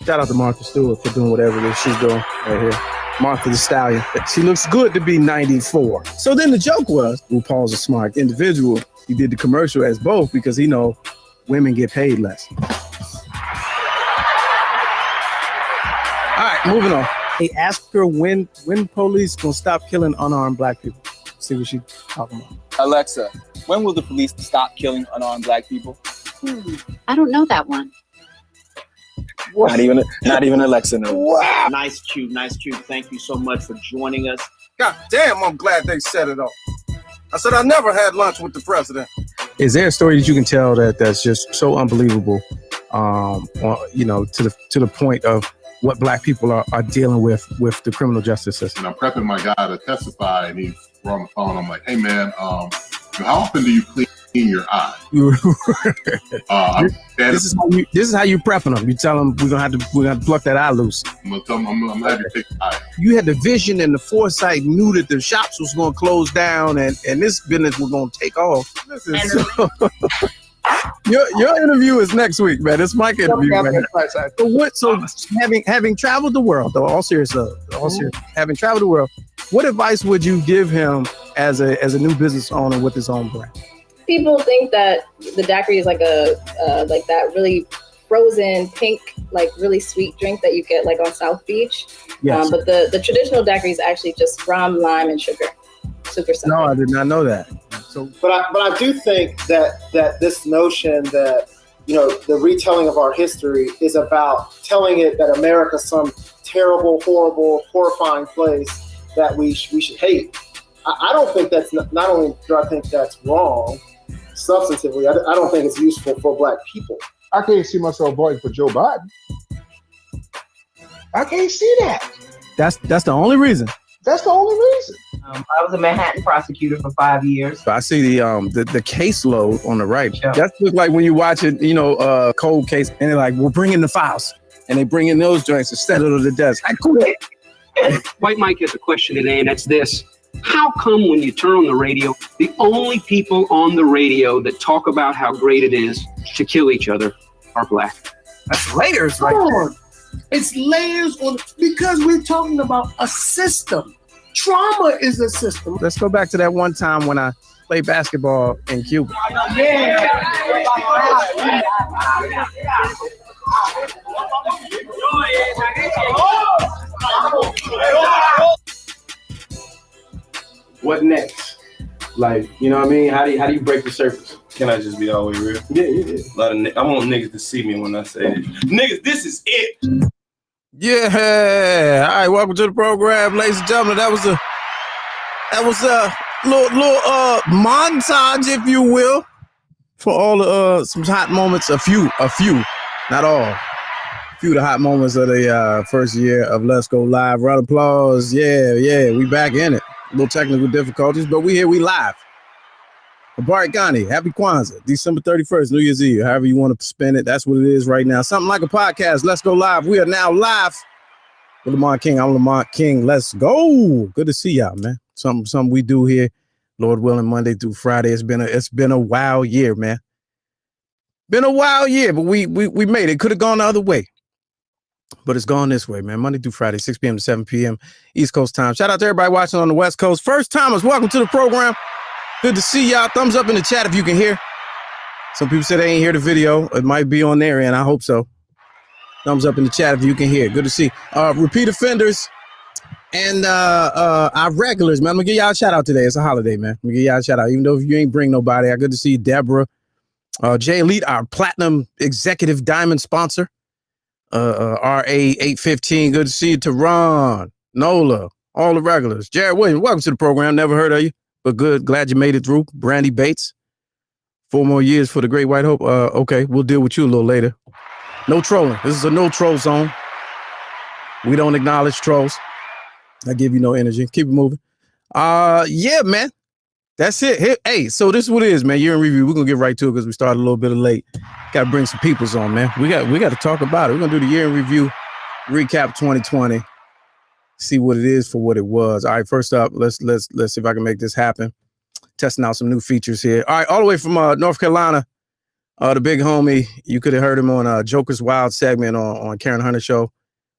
Shout out to Martha Stewart for doing whatever it is she's doing right here. Martha the Stallion. She looks good to be 94. So then the joke was, RuPaul's a smart individual. He did the commercial as both because he know women get paid less. All right, moving on. He asked her when police gonna stop killing unarmed black people. See what she's talking about. Alexa, when will the police stop killing unarmed black people? I don't know that one. Not even Alexa knows. Wow. Nice cue. Thank you so much for joining us. God damn, I'm glad they set it off. I said I never had lunch with the president. Is there a story that you can tell that's just so unbelievable, to the point of what black people are dealing with the criminal justice system? And I'm prepping my guy to testify, and he's on the phone. I'm like, hey man, how often do you clean your eye? This is how you prepping them. You tell them we're gonna have to pluck that eye loose. I'm gonna tell them I'm gonna have you take the eye. You had the vision and the foresight, knew that the shops was gonna close down and this business was gonna take off. Your interview is next week, man. It's Mike interview, man. So having traveled the world, though, having traveled the world, what advice would you give him as a new business owner with his own brand? People think that the daiquiri is like like that really frozen pink, like really sweet drink that you get like on South Beach. Yes. But the traditional daiquiri is actually just rum, lime, and sugar. Super simple. No, I did not know that. So, but I do think that this notion that the retelling of our history is about telling it that America's some terrible, horrible, horrifying place that we should hate. I don't think that's not only do I think that's wrong substantively, I don't think it's useful for black people. I can't see myself voting for Joe Biden. I can't see that. That's the only reason. That's the only reason. I was a Manhattan prosecutor for 5 years. I see the caseload on the right. Yeah. That's like when you watch it, cold case, and they're like, we'll bring in the files. And they bring in those joints instead of the desk. I quit. White Mike has a question today, and that's this. How come when you turn on the radio, the only people on the radio that talk about how great it is to kill each other are black? That's layers right there. It's layers because we're talking about a system. Trauma is a system. Let's go back to that one time when I played basketball in Cuba. What next? Like, you know what I mean? How do you break the surface? Can I just be all the way real? Yeah. A lot of I want niggas to see me when I say it. Niggas, this is it. Yeah. All right, welcome to the program, ladies and gentlemen. That was a little montage, if you will, for all the some hot moments. A few, not all. A few of the hot moments of the first year of Let's Go Live. Round of applause. Yeah, we back in it. A little technical difficulties, but we live. Bart Ghani, happy Kwanzaa, December 31st, New Year's Eve, however you want to spend it. That's what it is right now. Something like a podcast. Let's go live. We are now live with Lamont King. I'm Lamont King. Let's go. Good to see y'all, man. Something we do here, Lord willing, Monday through Friday. It's been a wild year, man. Been a wild year, but we made it. Could have gone the other way, but it's gone this way, man. Monday through Friday, 6 p.m. to 7 p.m. East Coast time. Shout out to everybody watching on the West Coast. First timers, welcome to the program. Good to see y'all. Thumbs up in the chat if you can hear. Some people said they ain't hear the video. It might be on their end. I hope so. Thumbs up in the chat if you can hear. Good to see. Repeat offenders and our regulars, man. I'm going to give y'all a shout out today. It's a holiday, man. I'm going to give y'all a shout out. Even though if you ain't bring nobody, I good to see you, Deborah. Jay Elite, our platinum executive diamond sponsor. RA815. Good to see you, Teron, Nola, all the regulars. Jared Williams, welcome to the program. Never heard of you, but good. Glad you made it through. Brandy Bates, 4 more years for the Great White Hope. Okay, we'll deal with you a little later. No trolling. This is a no troll zone. We don't acknowledge trolls. I give you no energy. Keep it moving. Yeah, man. That's it. Hey, so this is what it is, man. Year in review. We're gonna get right to it because we started a little bit late. Got to bring some peoples on, man. We got to talk about it. We're gonna do the year in review, recap 2020, see what it is for what it was. All right, first up, let's see if I can make this happen. Testing out some new features here. All right, all the way from North Carolina, The big homie, you could have heard him on Joker's Wild segment on Karen Hunter Show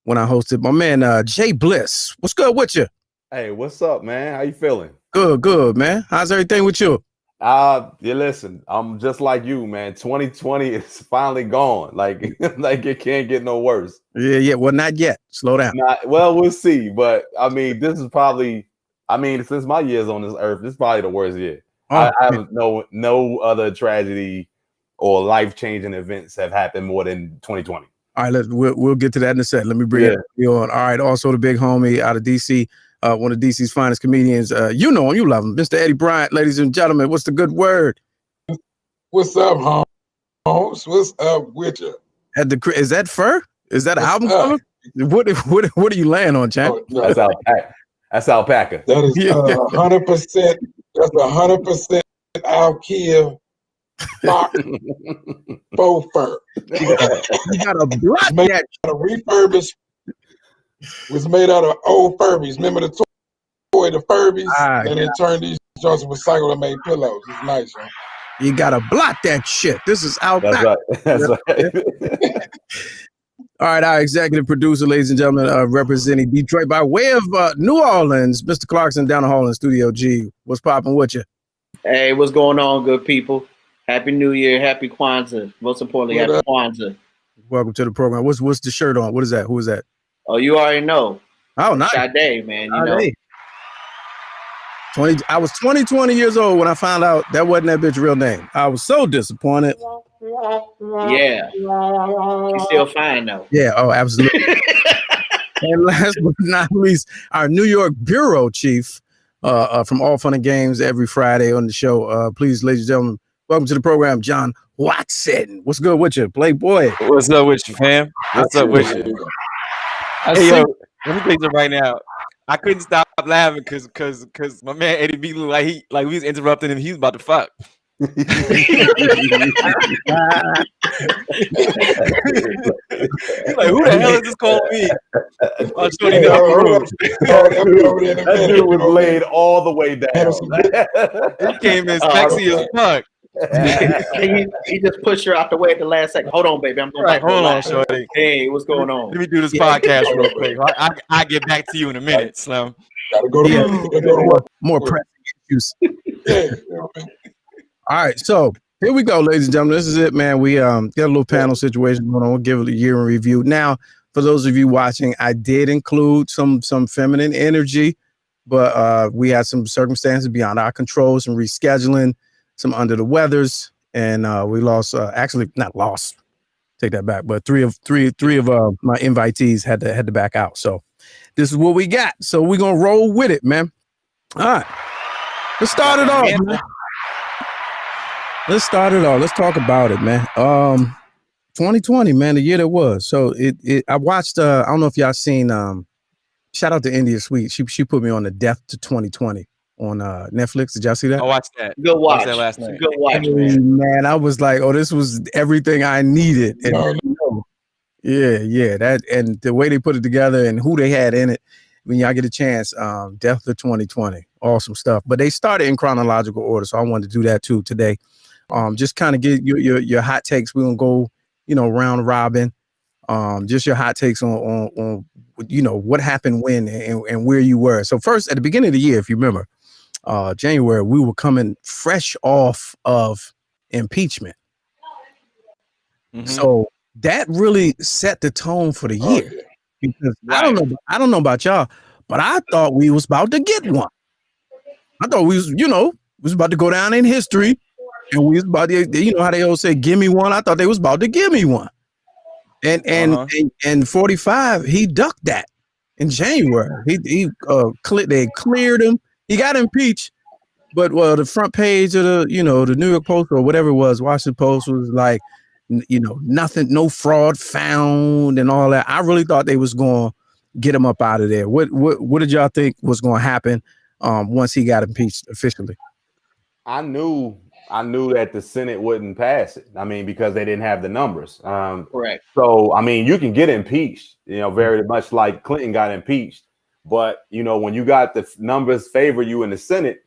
when I hosted. My man, Jay Bliss. What's good with you? Hey, what's up, man? How you feeling? Good, man. How's everything with you? Yeah, listen, I'm just like you, man. 2020 is finally gone. Like it can't get no worse. Yeah. Well, not yet. Slow down. Well, we'll see. But I mean, this is probably, since my years on this earth, this is probably the worst year. I have no other tragedy or life-changing events have happened more than 2020. All right, we'll get to that in a second. Let me bring you on. All right, also the big homie out of DC, one of DC's finest comedians. You know him, you love him, Mr. Eddie Bryant. Ladies and gentlemen, what's the good word? What's up, Holmes? What's up with you? Is that fur? Is that an album cover? What are you laying on, champ? Oh, no. That's alpaca. That is 100%. That's 100% Al-Kia faux fur. You got a block that. Refurbished. Was made out of old Furbies. Remember the toy, the Furbies? And they turned these joints and recycled and made pillows. It's nice, man. You gotta block that shit. This is alpaca. That's right. All right, our executive producer, ladies and gentlemen, representing Detroit by way of New Orleans, Mr. Clarkson down the hall in Studio G. What's popping with you? Hey, what's going on, good people? Happy New Year, happy Kwanzaa. Most importantly, happy Kwanzaa. Welcome to the program. What's the shirt on? What is that? Who is that? Oh, you already know. Oh, nice. Sade, man. You know. 20 years old when I found out that wasn't that bitch's real name. I was so disappointed. Yeah. He's still fine though. Yeah, oh, absolutely. And last but not least, our New York bureau chief from All Fun and Games every Friday on the show. Please, ladies and gentlemen, welcome to the program, John Watson. What's good with you, Playboy? What's up with you, fam? What's up with you? Hey, yo, let me tell you something right now. I couldn't stop laughing because my man Eddie B looked like we was interrupting him. He was about to fuck. Like, who the hell is this calling me? Oh, shorty, that dude was laid all the way down. He came in sexy as fuck. He just pushed her out the way at the last second. Hold on, baby. I'm going back. Hold on, shorty. Hey, what's going on? Let me do this podcast real quick. I get back to you in a minute, Slim. Gotta go to more pressing issues. All right, so here we go, ladies and gentlemen. This is it, man. We got a little panel situation going on. We'll give it a year in review. Now, for those of you watching, I did include some feminine energy, but we had some circumstances beyond our control, some rescheduling, some under the weathers, and we lost. Actually, not lost. Take that back. But three of my invitees had to back out. So this is what we got. So we're gonna roll with it, man. All right, let's start it off, man. Let's start it off. Let's talk about it, man. 2020, man, the year that was. So I watched. I don't know if y'all seen. Shout out to India Sweet. She put me on the Death to 2020 on Netflix. Did y'all see that? I watched that. Good watch. Watched that last night. Good watch, man. I was like, oh, this was everything I needed. And, yeah. That and the way they put it together and who they had in it. When y'all get a chance, Death to 2020, awesome stuff. But they started in chronological order, so I wanted to do that too today. Just kind of get your hot takes. We're gonna go, round robin. Just your hot takes on what happened when and where you were. So first, at the beginning of the year, if you remember, January, we were coming fresh off of impeachment. Mm-hmm. So that really set the tone for the year. Yeah. Because I don't know about y'all, but I thought we was about to get one. I thought we was about to go down in history, and we was about to, how they all say, "Give me one." I thought they was about to give me one, and 45, he ducked that in January. They cleared him. He got impeached, but the front page of the the New York Post or whatever it was, Washington Post was like, nothing, no fraud found and all that. I really thought they was going to get him up out of there. What did y'all think was going to happen once he got impeached officially? I knew that the Senate wouldn't pass it. I mean, because they didn't have the numbers. Correct. So, I mean, you can get impeached, very much like Clinton got impeached. But, when you got the numbers favor you in the Senate,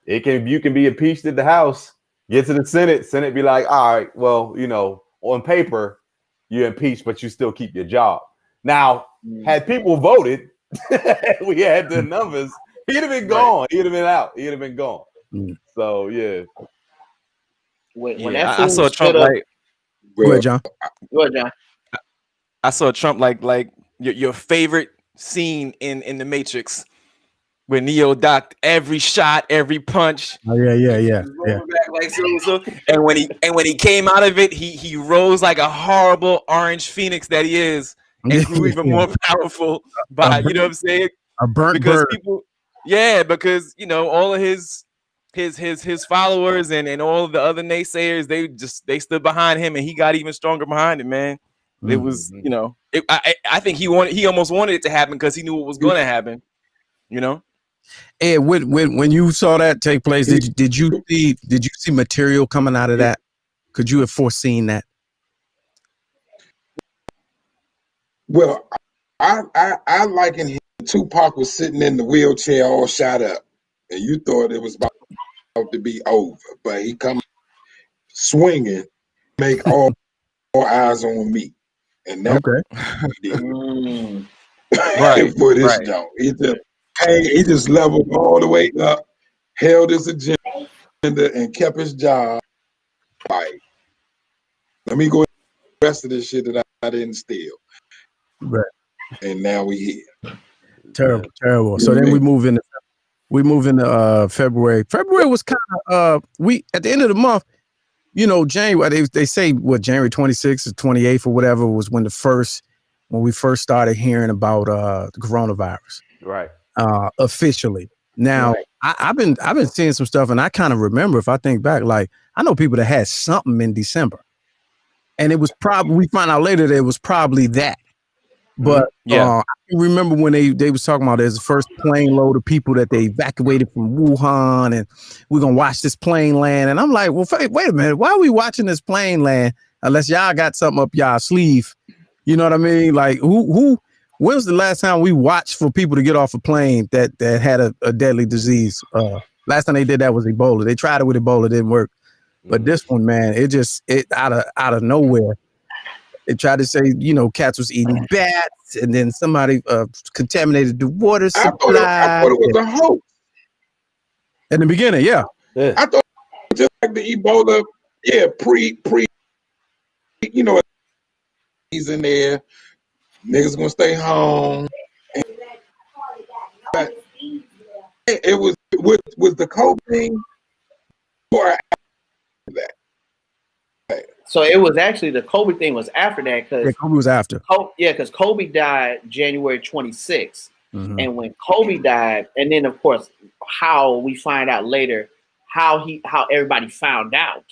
you can be impeached at the House. Get to the Senate be like, all right, well, on paper, you're impeached, but you still keep your job. Now, had people voted, we had the numbers, he'd have been gone. He'd have been out. He'd have been gone. So, yeah. When that I fool saw Trump stood up, like. Go ahead, John. Go ahead, John. I saw Trump like your favorite scene in the Matrix, where Neo docked every shot, every punch. Oh yeah. Back like so. And when he came out of it, he rose like a horrible orange phoenix that he is, and grew even more powerful by you know what I'm saying? A burnt because bird. people, because all of his followers and all of the other naysayers, they stood behind him, and he got even stronger behind it, man. It was, I think he almost wanted it to happen because he knew what was going to happen, Ed, when you saw that take place, did you see material coming out of that? Could you have foreseen that? Well, I liken him. Tupac was sitting in the wheelchair all shot up, and you thought it was about to be over, but he come swinging, make all eyes on me, and that right for this joke. He just leveled all the way up, held his agenda, and kept his job. Like, let me go the rest of this shit that I didn't steal. Right. And now we here. Terrible. So then we move into February. February was kind of we at the end of the month, January. They say what January 26th or 28th or whatever was when we first started hearing about the coronavirus. Right. Officially. Now I've been seeing some stuff, and I kind of remember, if I think back, like I know people that had something in December, and it was probably, we find out later that it was probably that. But I remember when they was talking about there's the first plane load of people that they evacuated from Wuhan, and we're gonna watch this plane land. And I'm like, well, wait a minute, why are we watching this plane land unless y'all got something up y'all sleeve? You know what I mean? Like, when was the last time we watched for people to get off a plane that had a deadly disease? Last time they did that was Ebola. They tried it with Ebola, it didn't work. But this one, man, it out of nowhere. They tried to say, cats was eating bats, and then somebody contaminated the water supply. I thought it was a hoax. In the beginning, yeah. I thought just like the Ebola, pre, he's in there, niggas gonna stay home. But it was the COVID thing or after that. So it was actually the Kobe thing was after that, because Kobe was after. Because Kobe died January 26th, and when Kobe died, and then of course how we find out later how everybody found out,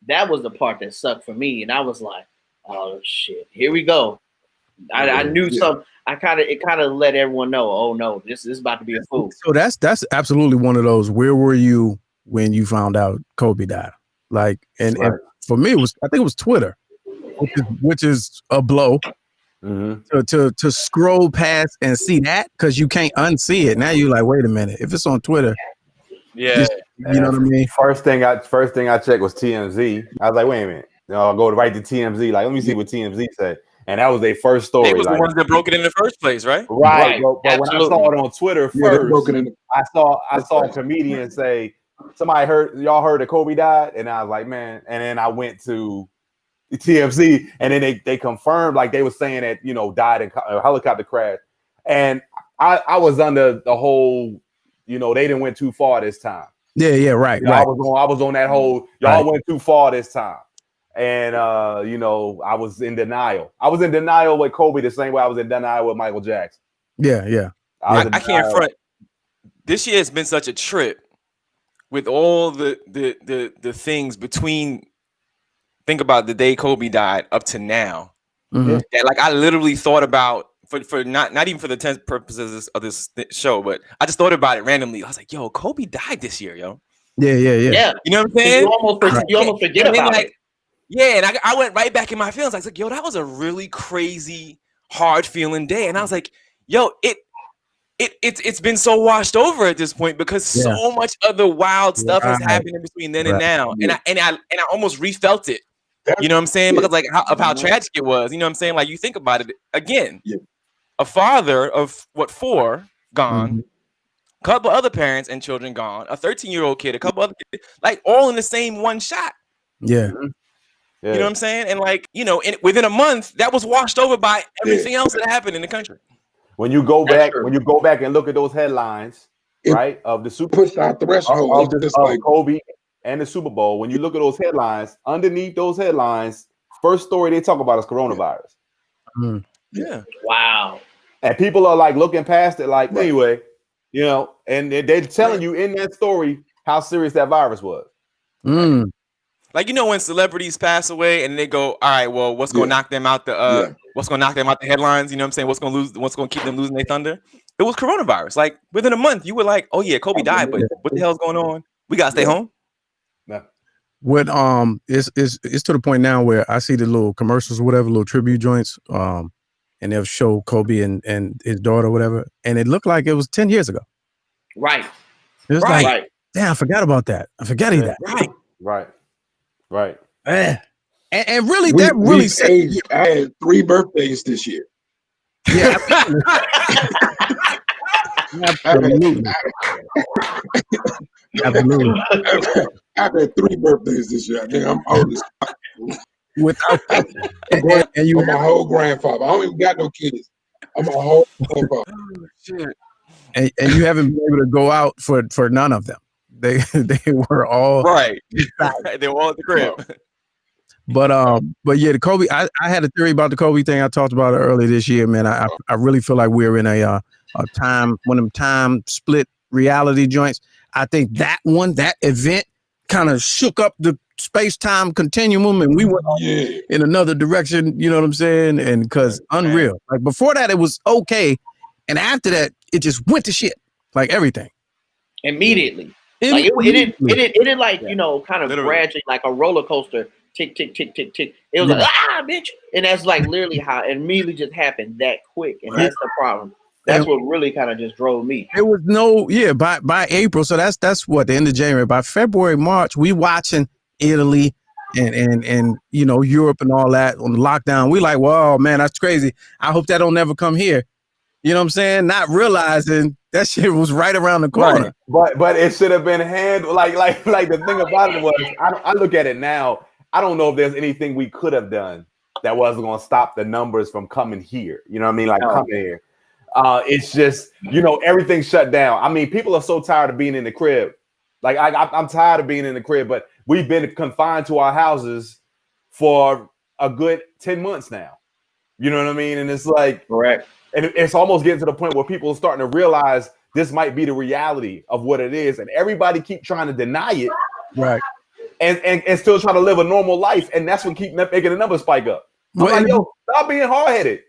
that was the part that sucked for me, and I was like, oh shit, here we go. I knew something. It kind of let everyone know, oh no, this is about to be a fool. So that's absolutely one of those. Where were you when you found out Kobe died? Like, and for me, I think it was Twitter, which is a blow. To scroll past and see that, because you can't unsee it. Now you're like, wait a minute, if it's on Twitter, you know what I mean. First thing I checked was TMZ. I was like, wait a minute, I'll go right to TMZ. Like, let me see what TMZ said, and that was their first story. They was the ones that broke it in the first place, right? Right. But when I saw it on Twitter first, I saw a comedian say, y'all heard that Kobe died, and I was like, man. And then I went to TMZ, and then they confirmed, like they were saying that died in a helicopter crash, and I was under the whole, they didn't went too far this time. Right. I was on that whole went too far this time, and I was in denial. I was in denial with Kobe the same way I was in denial with Michael Jackson. I can't front. This year has been such a trip with all the things between. Think about the day Kobe died up to now. That, like, I literally thought about for not even for the 10th purposes of this show, but I just thought about it randomly. I was like, yo, Kobe died this year, yo. Yeah. You know what I'm saying? You almost forget about it. Yeah, and I went right back in my feelings. I was like, yo, that was a really crazy, hard feeling day. And I was like, yo, it's been so washed over at this point because so much other wild stuff has happened in between then and now, and I almost refelt it. You know what I'm saying? Because like how tragic it was. You know what I'm saying? Like you think about it again. A father of 4 gone, couple other parents and children gone, a 13-year-old kid, a couple other kids, like all in the same one shot. Yeah. You know what I'm saying? And like, you know, within a month, that was washed over by everything else that happened in the country. When you go back and look at those headlines, right, of the Super push our threshold of Kobe and the Super Bowl, when you look at those headlines, underneath those headlines, first story they talk about is coronavirus. Yeah. Wow. And people are like looking past it, like anyway, you know, and they're telling you in that story how serious that virus was. Like, you know, when celebrities pass away and they go, all right, well, what's gonna knock them out the what's gonna knock them out the headlines? You know what I'm saying? What's gonna keep them losing their thunder? It was coronavirus. Like within a month, you were like, oh yeah, Kobe died, but what the hell's going on? We gotta stay home. What it's to the point now where I see the little commercials or whatever, little tribute joints, and they'll show Kobe and his daughter or whatever, and it looked like it was 10 years ago. Right. It was like, damn, I forgot about that. I forgot that. Right. And really, that really aged. I had 3 birthdays this year. Yeah. Absolutely. Absolutely. I've had 3 birthdays this year. I think I'm old as without and you, I'm a whole grandfather. I don't even got no kids. I'm a whole grandfather. And you haven't been able to go out for none of them. They were all right. They were all at the crib. But yeah, the Kobe. I had a theory about the Kobe thing. I talked about it earlier this year, man. I really feel like we're in a time, one of them time split reality joints. I think that event kind of shook up the space-time continuum, and we went in another direction. You know what I'm saying? And because unreal. Like before that, it was okay, and after that, it just went to shit. Like everything. Immediately. Like it didn't like, you know, kind of gradually like a roller coaster, tick, tick, tick, tick, tick. It was like, bitch. And that's like literally how it immediately just happened that quick. And that's the problem. That's what really kind of just drove me. It was by April. So that's what, the end of January. By February, March, we watching Italy and you know, Europe and all that on the lockdown. We like, whoa, man, that's crazy. I hope that don't never come here. You know what I'm saying? Not realizing that shit was right around the corner. Right. But it should have been handled. Like the thing about it was, I look at it now. I don't know if there's anything we could have done that wasn't going to stop the numbers from coming here. You know what I mean? Like coming here. It's just, you know, everything shut down. I mean, people are so tired of being in the crib. Like I'm tired of being in the crib, but we've been confined to our houses for a good 10 months now. You know what I mean? And it's like, correct. And it's almost getting to the point where people are starting to realize this might be the reality of what it is. And everybody keep trying to deny it. Right. And still trying to live a normal life. And that's what keep making the numbers spike up. I'm like, yo, stop being hard-headed.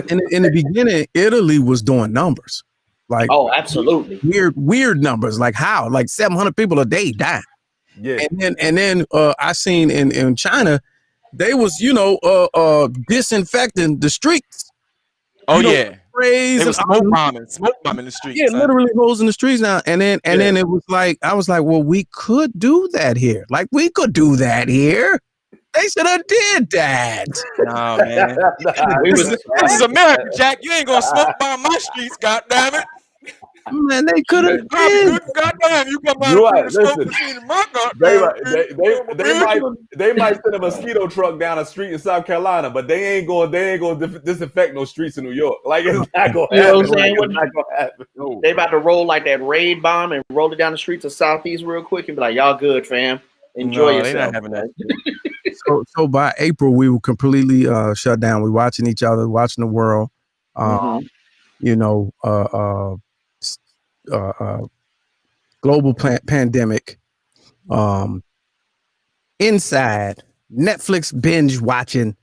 In the beginning, Italy was doing numbers. Like, oh, absolutely. Weird numbers. Like how? Like 700 people a day died. Yeah. And then I seen in China, they was, you know, disinfecting the streets. Oh, you know, yeah. They were smoke bombing the streets. Yeah, literally holes in the streets now. And then it was like, I was like, well, we could do that here. Like, we could do that here. They should have did that. No, man. This is America, Jack. You ain't gonna smoke bomb my streets, goddammit. Man, they could have did. Goddamn, you come out right. of the smoke machine in my they might send a mosquito truck down a street in South Carolina, but they ain't going to disinfect no streets in New York. Like, it's not going to happen. You know what I'm saying? It's not going to happen. No. They about to roll like that raid bomb and roll it down the streets of Southeast real quick and be like, y'all good, fam. Enjoy yourself. They're not having that. So by April, we were completely shut down. We watching each other, watching the world. You know, global pandemic. Inside, Netflix binge watching.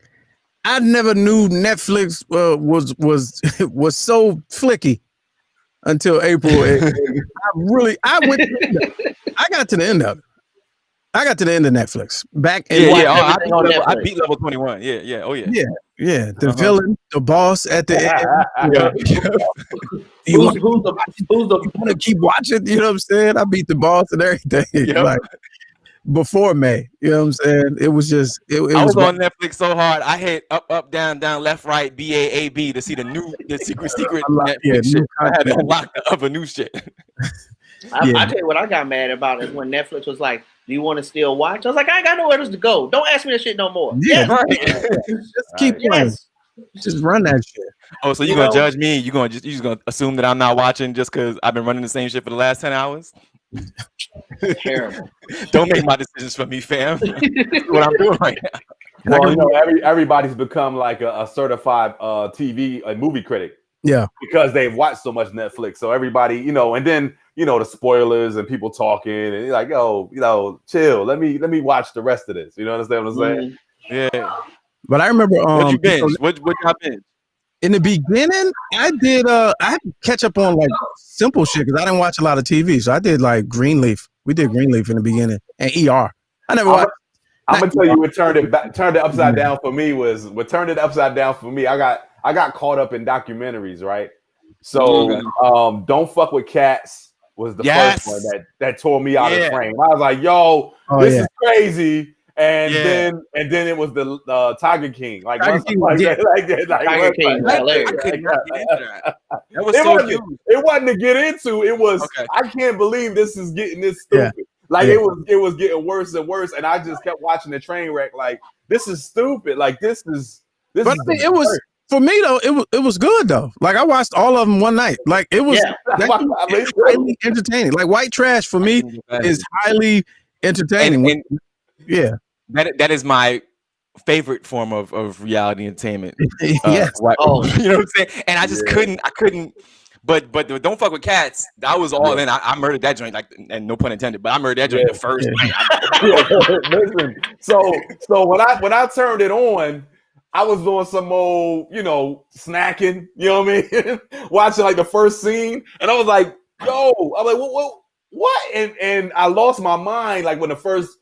I never knew Netflix was so flicky until April. I got to the end of it. I got to the end of Netflix. Back in I beat level 21. Yeah. Oh yeah. Yeah. The villain, the boss at the end. You Who's want to keep watching? You know what I'm saying? I beat the boss and everything. Yep. Like before May. You know what I'm saying? It was just it I was was on Netflix so hard. I hit up, down, left, right, BAAB to see the secret Unlock- Netflix new shit. I had to content. unlock the other new shit. I tell you what I got mad about is when Netflix was like, "Do you want to still watch?" I was like, "I ain't got nowhere else to go. Don't ask me that shit no more." Yeah, Yes. just keep playing. Yes. Just run that shit. Oh, so you gonna judge me? You just gonna assume that I'm not watching just because I've been running the same shit for the last 10 hours? Terrible. Don't make my decisions for me, fam. That's what I'm doing right now. Well, you know, everybody's become like a certified TV and movie critic. Yeah, because they've watched so much Netflix. So everybody, you know, and then you know the spoilers and people talking, and you're like, "Yo, you know, chill. Let me watch the rest of this." You know, understand what I'm saying? Yeah. But I remember What you binge? What y'all binge? in the beginning, I did I had to catch up on like simple shit because I didn't watch a lot of TV. So I did like Greenleaf. We did Greenleaf in the beginning and ER. I never watched. I'm gonna tell you what turned it upside down for me was what turned it upside down for me. I got caught up in documentaries, right? So Don't Fuck with Cats was the first one that tore me out of frame. I was like, yo, this is crazy. And then it was the Tiger King. Like Tiger King, Tiger King. That was so huge. It wasn't to get into. It was I can't believe this is getting this stupid. Yeah. Like it was getting worse and worse, and I just kept watching the train wreck. Like this is stupid. Like this is. But I think it was for me though. It was good though. Like I watched all of them one night. Like it was highly entertaining. Like White Trash for me is highly entertaining. And that is my favorite form of reality entertainment. Yes. You know what I'm saying? And I just couldn't. But Don't Fuck with Cats, I was all in. I murdered that joint, like, and no pun intended. But I murdered that joint the first night. Listen, so when I turned it on, I was doing some old, you know, snacking. You know what I mean? Watching like the first scene, and I was like, "Yo!" I'm like, "What?" And I lost my mind like when the first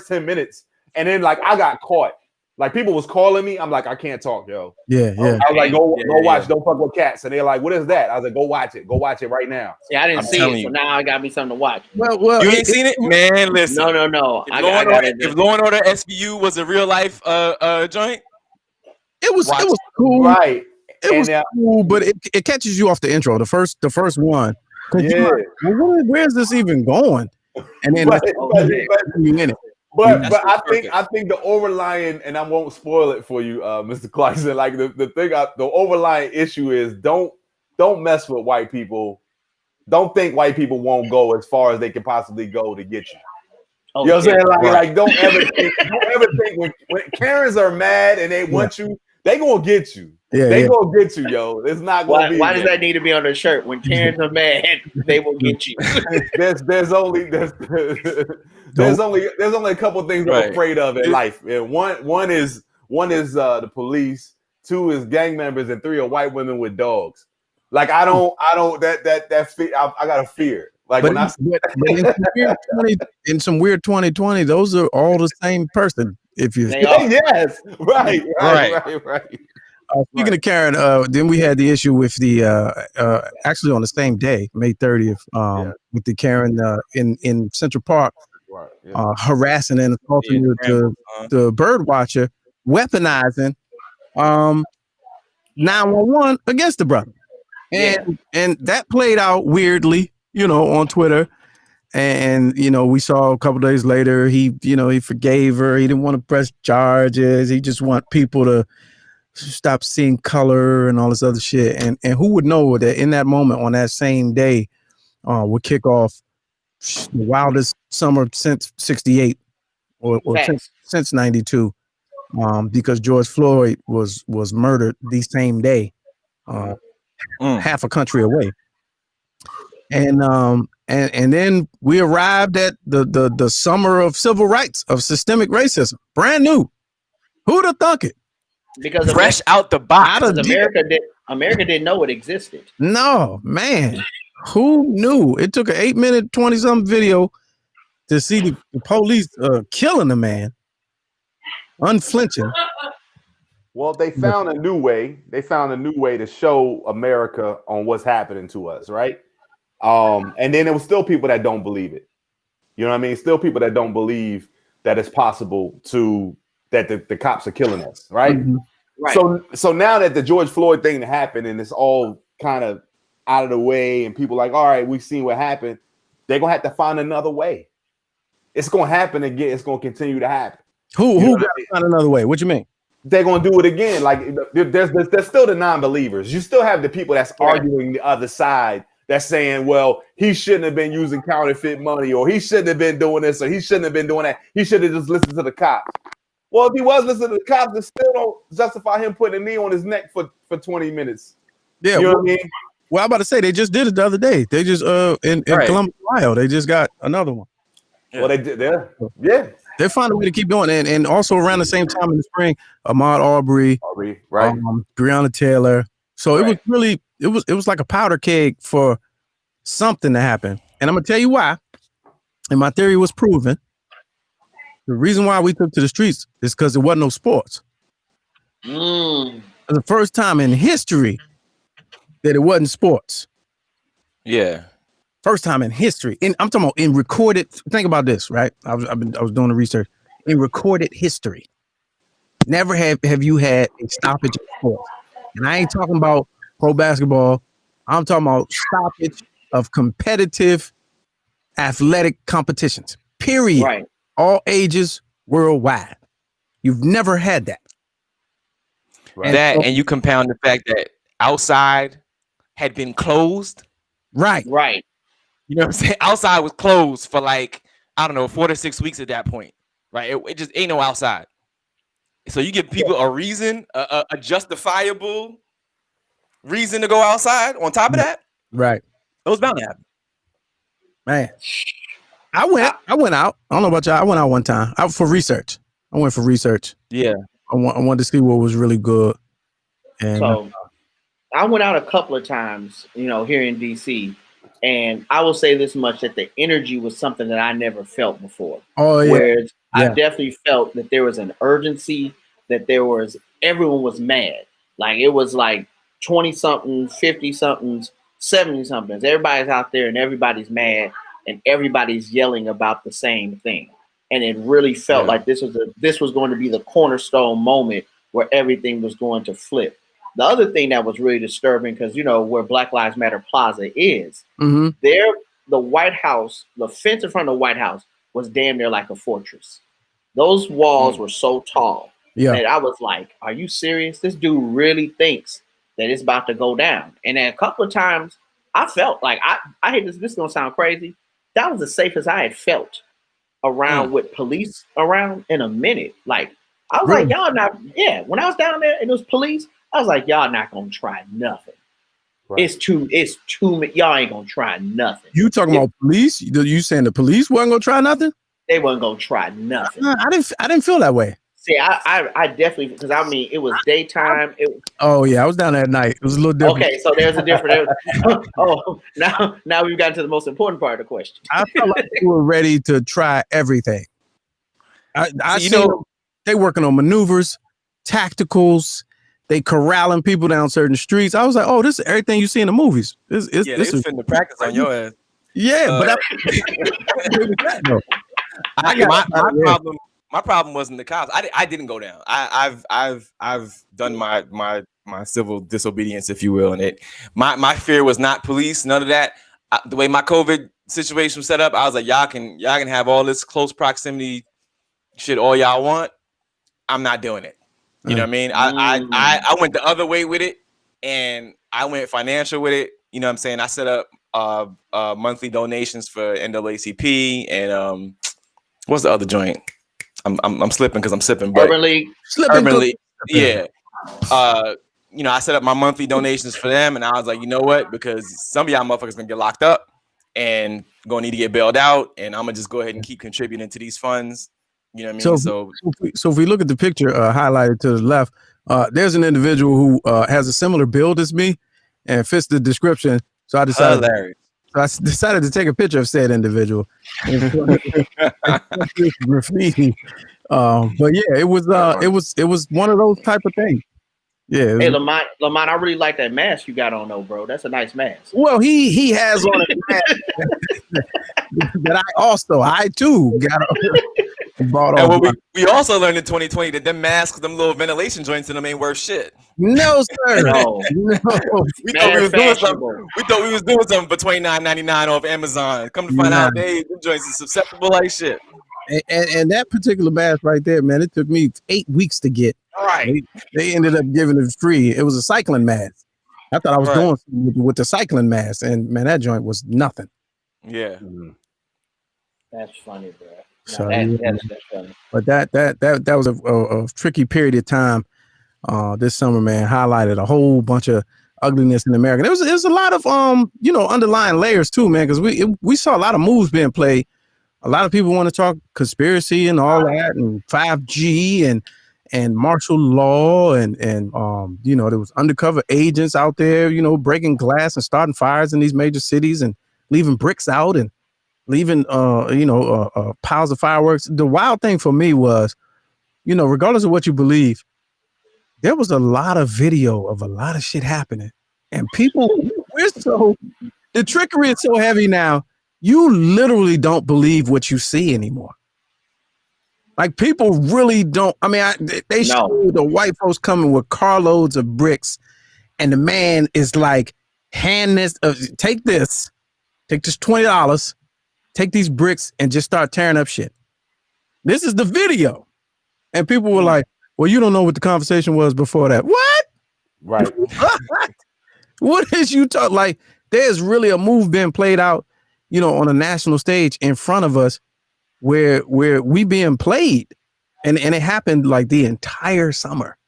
10 minutes, and then like I got caught. Like people was calling me. I'm like, I can't talk, yo. Yeah. I was like, go watch Don't Fuck with Cats. And they're like, what is that? I was like, go watch it. Go watch it right now. Yeah, I didn't see it, so now I got me something to watch. Well, you ain't seen it, man. Listen, no. If Law and Order SVU was a real life joint, it was cool, right? It was cool, but it catches you off the intro. The first one. Yeah. Like, where's this even going? And then you in it. But I think the overlying, and I won't spoil it for you, Mr. Clarkson. Like the overlying issue is don't mess with white people. Don't think white people won't go as far as they can possibly go to get you. You know what I'm saying? Like don't ever think when Karens are mad and they want you, they gonna get you. They gonna get you, yo. It's not gonna be. Why does that need to be on their shirt? When Karens are mad, they will get you. There's only a couple things I'm afraid of in life. And one is the police, 2 is gang members, and 3 are white women with dogs. Like I got a fear. Like but when in some weird 2020, those are all the same person. If you yes, right. Speaking of Karen, then we had the issue with the actually on the same day, May 30th, with the Karen in Central Park harassing and assaulting the bird watcher, weaponizing 911 against the brother, and that played out weirdly, you know, on Twitter. And, you know, we saw a couple days later, he forgave her. He didn't want to press charges. He just want people to stop seeing color and all this other shit. And who would know that in that moment on that same day would kick off the wildest summer since 68 or since 92, because George Floyd was murdered the same day, half a country away. And then we arrived at the summer of civil rights, of systemic racism, brand new. Who'd have thunk it? Because fresh out the box. America didn't know it existed. No, man. Who knew? It took an 8-minute, 20-something video to see the police killing a man, unflinching. Well, they found a new way. They found a new way to show America on what's happening to us, right? And then there was still people that don't believe it. You know what I mean? Still people that don't believe that it's possible that the cops are killing us, right? Mm-hmm. Right. So now that the George Floyd thing happened and it's all kind of out of the way, and people like, all right, we've seen what happened. They're gonna have to find another way. It's gonna happen again. It's gonna continue to happen. Who got to find another way? What you mean? They're gonna do it again. Like there's still the non-believers. You still have the people that's arguing the other side. That's saying, well, he shouldn't have been using counterfeit money, or he shouldn't have been doing this, or he shouldn't have been doing that. He should have just listened to the cops. Well, if he was listening to the cops, it still don't justify him putting a knee on his neck for 20 minutes. Yeah, you know what I mean? Well, I'm about to say they just did it the other day. They just in Columbus, Ohio, they just got another one. Well, they did. Yeah. They find a way to keep doing it, and also around the same time in the spring, Ahmaud Arbery, right? Breonna Taylor. So it was really it was like a powder keg for something to happen, and I'm gonna tell you why. And my theory was proven. The reason why we took to the streets is because there wasn't no sports. The first time in history that it wasn't sports. Yeah. First time in history. And I'm talking about in recorded. Think about this, right? I was doing the research. In recorded history. Never have you had a stoppage of sports. And I ain't talking about pro basketball. I'm talking about stoppage of competitive athletic competitions. Period. Right. All ages worldwide. You've never had that. Right. And you compound the fact that outside had been closed. Right. You know what I'm saying? Outside was closed for like, I don't know, 4 to 6 weeks at that point. Right. It just ain't no outside. So you give people a reason, a justifiable reason to go outside on top of that. Right. It was bound to happen. Man. I went out. I don't know about y'all. I went out one time. For research. I went for research. Yeah. I wanted to see what was really good. And so I went out a couple of times, here in DC. And I will say this much, that the energy was something that I never felt before. Oh, yeah. Whereas I definitely felt that there was an urgency, that everyone was mad. Like it was like 20-something, 50-somethings, 70-somethings. Everybody's out there and everybody's mad and everybody's yelling about the same thing. And it really felt like this was going to be the cornerstone moment where everything was going to flip. The other thing that was really disturbing, because where Black Lives Matter Plaza is, the White House, the fence in front of the White House was damn near like a fortress. Those walls were so tall that I was like, are you serious? This dude really thinks that it's about to go down. And then a couple of times I felt like I hate this is gonna sound crazy. That was the safest I had felt around with police around in a minute. Like I was like, y'all not, when I was down there and it was police, I was like, y'all not gonna try nothing. Right. It's too y'all ain't gonna try nothing. You talking about police? You saying the police wasn't gonna try nothing? They wasn't gonna try nothing. I didn't feel that way. See, I definitely, because it was daytime. Oh yeah, I was down there at night. It was a little different. Okay, so there's a different. now we've gotten to the most important part of the question. I felt like they were ready to try everything. I they working on maneuvers, tacticals. They corralling people down certain streets. I was like, oh, this is everything you see in the movies. This they finna practice on your ass. Yeah, but my problem wasn't the cops. I didn't go down. I've done my civil disobedience, if you will, and my fear was not police, none of that. The way my COVID situation was set up, I was like, y'all can have all this close proximity shit all y'all want. I'm not doing it. You know what I mean? I went the other way with it, and I went financial with it. You know what I'm saying? I set up monthly donations for NAACP and what's the other joint? I'm slipping because I'm sipping. But Urban League. Yeah. I set up my monthly donations for them, and I was like, you know what? Because some of y'all motherfuckers gonna get locked up and gonna need to get bailed out, and I'm gonna just go ahead and keep contributing to these funds. You know what I mean? So if we look at the picture highlighted to the left, there's an individual who has a similar build as me and fits the description. So I decided to take a picture of said individual. Graffiti. But yeah, it was one of those type of things. Yeah. Hey, Lamont, I really like that mask you got on, though, bro. That's a nice mask. Well, he has on a mask that I too got bought And on. what we also learned in 2020 that them masks, them little ventilation joints in them ain't worth shit. No, sir. No. No. We thought we was doing something. We thought we was doing something for $29.99 off Amazon. Come to find out, them joints is susceptible like shit. And that particular mask right there, man, it took me 8 weeks to get. All right. They ended up giving it free. It was a cycling mask. I thought I was doing something with the cycling mask, and man, that joint was nothing. Yeah. That's funny, bro. So, That's funny. But that was a tricky period of time this summer, man. Highlighted a whole bunch of ugliness in America. There was a lot of underlying layers too, man, because we saw a lot of moves being played. A lot of people want to talk conspiracy and all that, and 5G and martial law, and there was undercover agents out there, breaking glass and starting fires in these major cities and leaving bricks out and leaving piles of fireworks. The wild thing for me was, regardless of what you believe, there was a lot of video of a lot of shit happening, and people, the trickery is so heavy now. You literally don't believe what you see anymore. Like, people really don't. I mean, they showed the white folks coming with carloads of bricks, and the man is like, hand this, take this $20, take these bricks and just start tearing up shit. This is the video. And people were like, well, you don't know what the conversation was before that. What? Right. What is you talk? Like, there's really a move being played out, on a national stage in front of us where we being played. And it happened like the entire summer.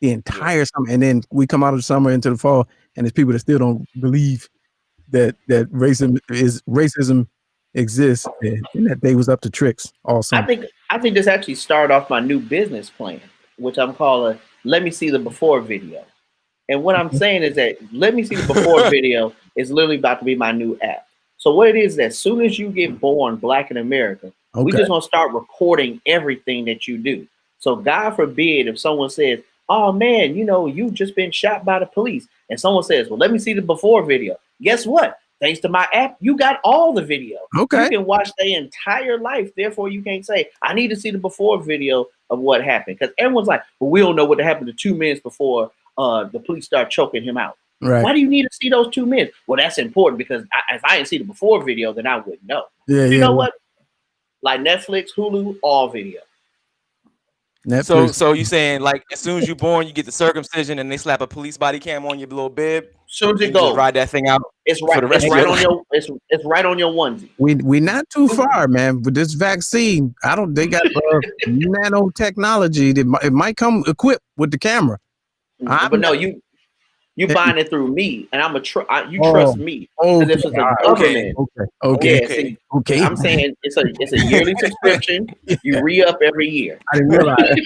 And then we come out of the summer into the fall, and there's people that still don't believe that racism exists, and that they was up to tricks all summer. I think this actually started off my new business plan, which I'm calling "Let Me See the Before" video. And what I'm saying is that "Let Me See the Before" video is literally about to be my new app. So what it is, that as soon as you get born Black in America, we just gonna start recording everything that you do. So God forbid if someone says, "Oh man, you've just been shot by the police," and someone says, "Well, let me see the before video." Guess what? Thanks to my app, you got all the video. Okay. You can watch their entire life. Therefore, you can't say, "I need to see the before video of what happened," because everyone's like, "Well, we don't know what happened to 2 minutes before the police start choking him out." Right. Why do you need to see those 2 minutes? Well, that's important because if I didn't see the before video, then I wouldn't know. Yeah, you know what? Like Netflix, Hulu, all video. So you saying, like, as soon as you're born, you get the circumcision and they slap a police body cam on your little bib? Soon as it goes, goes, ride that thing out. It's right. It's right on your. It's right on your onesie. We not too far, man. With this vaccine, they got nanotechnology. It might come equipped with the camera. But no, you buying it through me, and I'm you trust me. This is a government. Okay. I'm saying it's a yearly subscription. You re-up every year. I didn't realize.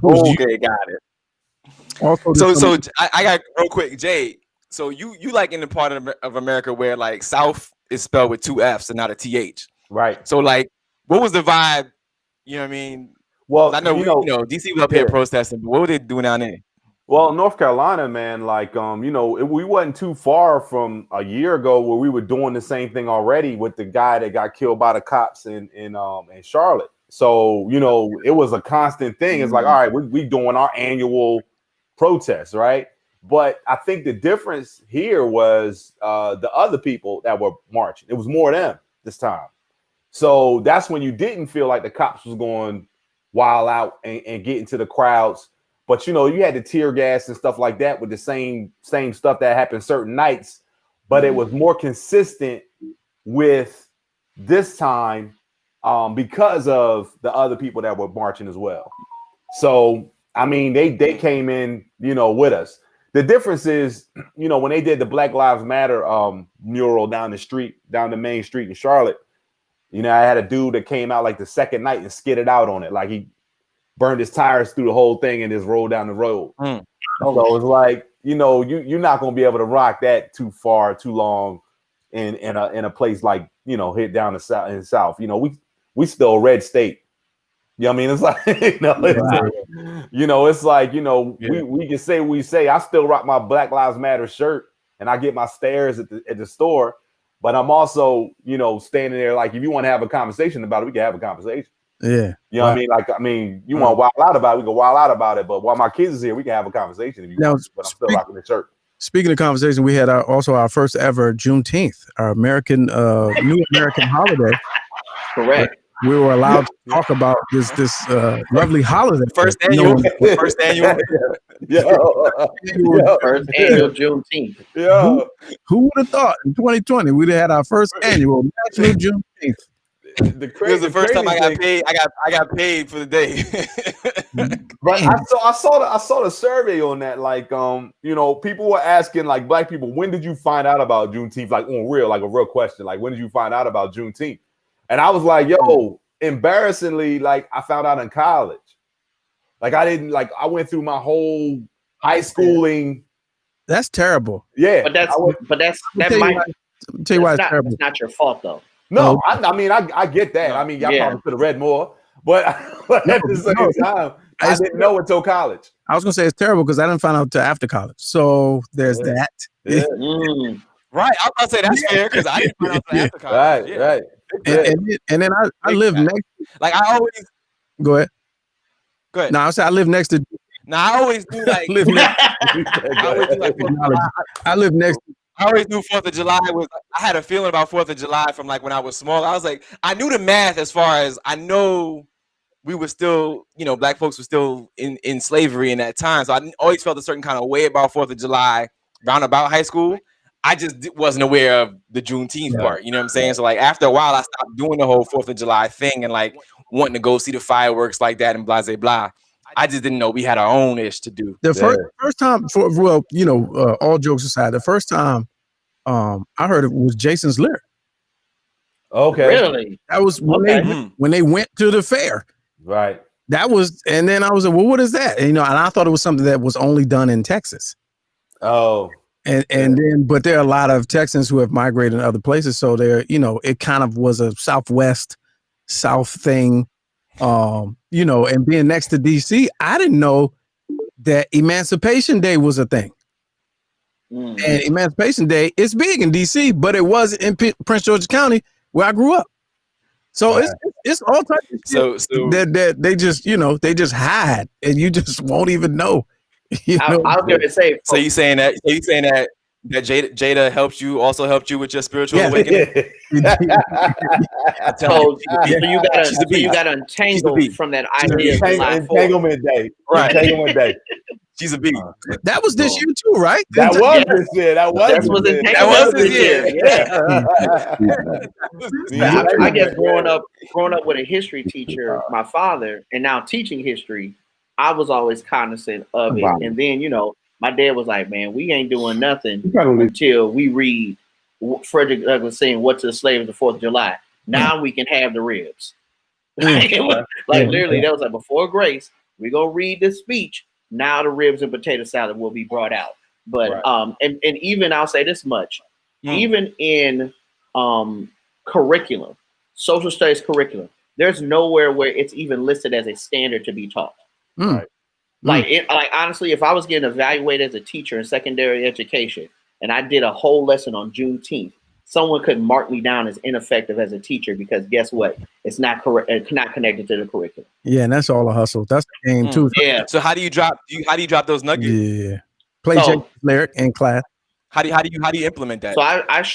Okay, got it. Also, so I got real quick, Jay. So you like in the part of America where like South is spelled with 2 F's and not a TH, right? So like, what was the vibe? You know what I mean? Well, I know DC was up here protesting, but what were they doing down there? Well, North Carolina, man, like we wasn't too far from a year ago where we were doing the same thing already with the guy that got killed by the cops in Charlotte. So it was a constant thing. It's like, all right, we doing our annual protest, right? But I think the difference here was the other people that were marching. It was more of them this time. So that's when you didn't feel like the cops was going wild out and get into the crowds. But you had the tear gas and stuff like that with the same stuff that happened certain nights, but it was more consistent with this time because of the other people that were marching as well. So I mean, they came in, with us. The difference is, when they did the Black Lives Matter mural down the main street in Charlotte, I had a dude that came out like the second night and skidded out on it, like he burned his tires through the whole thing and just rolled down the road. So it's like, you're not going to be able to rock that too far, too long in a place like, hit down the south. We still a red state. Yeah, I mean, it's like it's like we can say we say. I still rock my Black Lives Matter shirt, and I get my stares at the store. But I'm also standing there like, if you want to have a conversation about it, we can have a conversation. Yeah, you know what I mean. You want to wild out about it, we can wild out about it. But while my kids is here, we can have a conversation if you want. But I'm still rocking the shirt. Speaking of conversation, we had also our first ever Juneteenth, our new American holiday. Correct. We were allowed to talk about this lovely holiday. First annual First annual Juneteenth. Yeah. Who would have thought in 2020 we'd have had our first annual National Juneteenth? It was the first time I got paid. I got paid for the day. But I saw the survey on that. Like, people were asking, like, Black people, when did you find out about Juneteenth? Like, on real, like a real question. Like, when did you find out about Juneteenth? And I was like, yo, embarrassingly, like, I found out in college. Like, I went through my whole high schooling. That's terrible. Yeah. But that might tell you why it's terrible. It's not your fault though. No, I mean, I get that. I mean, y'all probably could have read more, but at the same time, I didn't know until college. I was gonna say it's terrible because I didn't find out until after college. So there's that. Yeah. Right. I was gonna say that's fair because I didn't find out until after college. Right. And then I live next. Like I always go ahead. Go ahead. No, I said I live next to. No, I always do like. I live next. I always knew 4th of July was. I had a feeling about 4th of July from like when I was small. I was like, I knew the math as far as I know. We were still, Black folks were still in slavery in that time. So I always felt a certain kind of way about 4th of July, round about high school. I just wasn't aware of the Juneteenth part. You know what I'm saying? So like after a while, I stopped doing the whole 4th of July thing and like wanting to go see the fireworks like that and blah, blah, blah. I just didn't know we had our own ish to do. The first time, all jokes aside, the first time I heard it was Jason's lyric. Okay. Really? That was when they went to the fair. Right. That was, and then I was like, well, what is that? And, and I thought it was something that was only done in Texas. Oh. And then, but there are a lot of Texans who have migrated in other places. So there, it kind of was a South thing. And being next to DC, I didn't know that Emancipation Day was a thing. And Emancipation Day is big in DC, but it was in Prince George's County where I grew up. So it's all types of shit that they just they just hide and you just won't even know. I was going to say. So you saying that Jada helped you with your spiritual awakening? So you got untangled from that idea. Entanglement day. Right. Entanglement day. She's a bee. That was this year too, right? That was this year. That was this year. Yeah. I guess growing up with a history teacher, my father, and now teaching history, I was always cognizant of it. And then, my dad was like, man, we ain't doing nothing until we read Frederick Douglass saying, "What to the slaves the 4th of July." Now we can have the ribs. Literally, that was like before grace. We're going to read this speech. Now the ribs and potato salad will be brought out. But and even I'll say this much, even in curriculum, social studies curriculum, there's nowhere where it's even listed as a standard to be taught. Like honestly, if I was getting evaluated as a teacher in secondary education and I did a whole lesson on Juneteenth, someone could mark me down as ineffective as a teacher because guess what? It's not correct. It's not connected to the curriculum. Yeah, and that's all a hustle. That's the game too. Yeah. So how do you drop those nuggets? Yeah. Play Jason's lyric in class. How do you implement that? So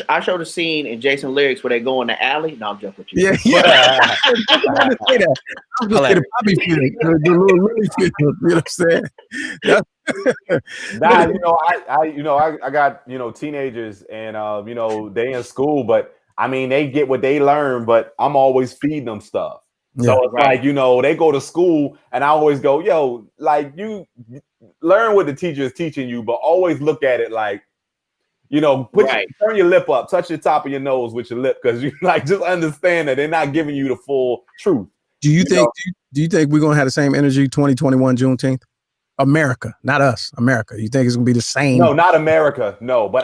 I showed a scene in Jason Lyrics where they go in the alley. No, I'm joking with you. Yeah. I was gonna say the Bobby field, the little Lily field. You know what I'm saying? I got teenagers and they in school, but I mean they get what they learn, but I'm always feeding them stuff. So it's like they go to school and I always go, yo, like you learn what the teacher is teaching you, but always look at it like, turn your lip up, touch the top of your nose with your lip, because you just understand that they're not giving you the full truth. Do you think we're gonna have the same energy 2021 Juneteenth? America, not us. America. You think it's gonna be the same? No, not America. No, but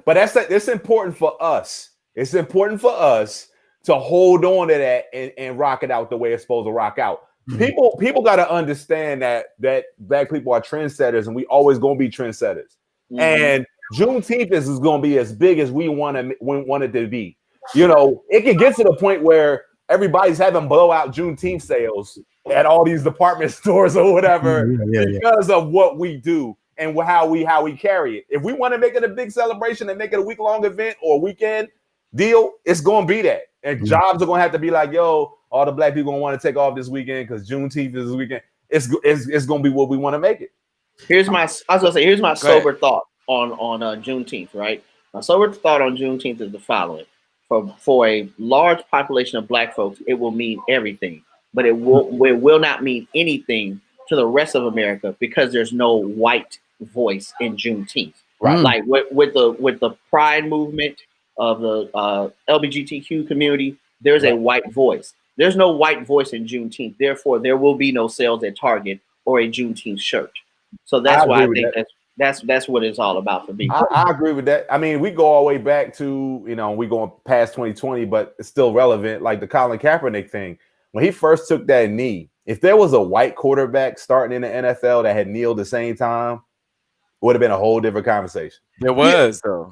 it's important for us. It's important for us to hold on to that and rock it out the way it's supposed to rock out. People got to understand that black people are trendsetters, and we always gonna be trendsetters. And Juneteenth is going to be as big as we want it to be. You know, it can get to the point where everybody's having blowout Juneteenth sales at all these department stores or whatever because of what we do and how we carry it. If we want to make it a big celebration and make it a week-long event or weekend deal, it's going to be that. And jobs are going to have to be like, yo, all the black people going to want to take off this weekend because Juneteenth is this weekend. It's going to be what we want to make it. Here's my sober thought on Juneteenth, right? My sober thought on Juneteenth is the following. For a large population of black folks, it will mean everything, but it will not mean anything to the rest of America because there's no white voice in Juneteenth. Right. Like with the pride movement of the LGBTQ community, there's a white voice. There's no white voice in Juneteenth. Therefore, there will be no sales at Target or a Juneteenth shirt. So that's why I think that's what it's all about for me. I agree with that. I mean, we go all the way back to, we going past 2020, but it's still relevant. Like the Colin Kaepernick thing, when he first took that knee, if there was a white quarterback starting in the NFL that had kneeled the same time, it would have been a whole different conversation. There was though.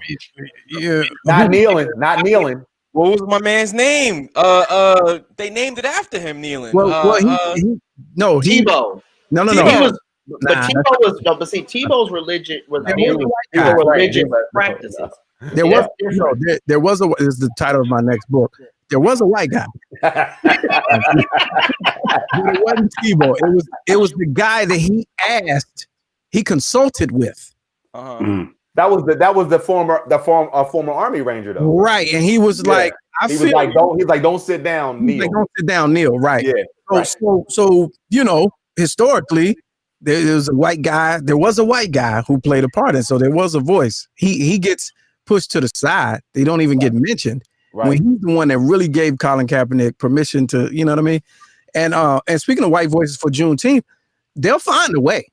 Not kneeling. What was my man's name? They named it after him, kneeling. Tebow. No. Tebow's religion was kneeling for religious practices. There was this is the title of my next book. There was a white guy. But it wasn't Tebow. It was the guy that he consulted with. That was the former Army Ranger though. Right. And he was like, don't sit down, kneel. Like, don't sit down, kneel. Right. Yeah. So historically, there was a white guy who played a part, and so there was a voice. He gets pushed to the side. They don't even get mentioned. Right. When he's the one that really gave Colin Kaepernick permission to, you know what I mean? And speaking of white voices for Juneteenth, they'll find a way.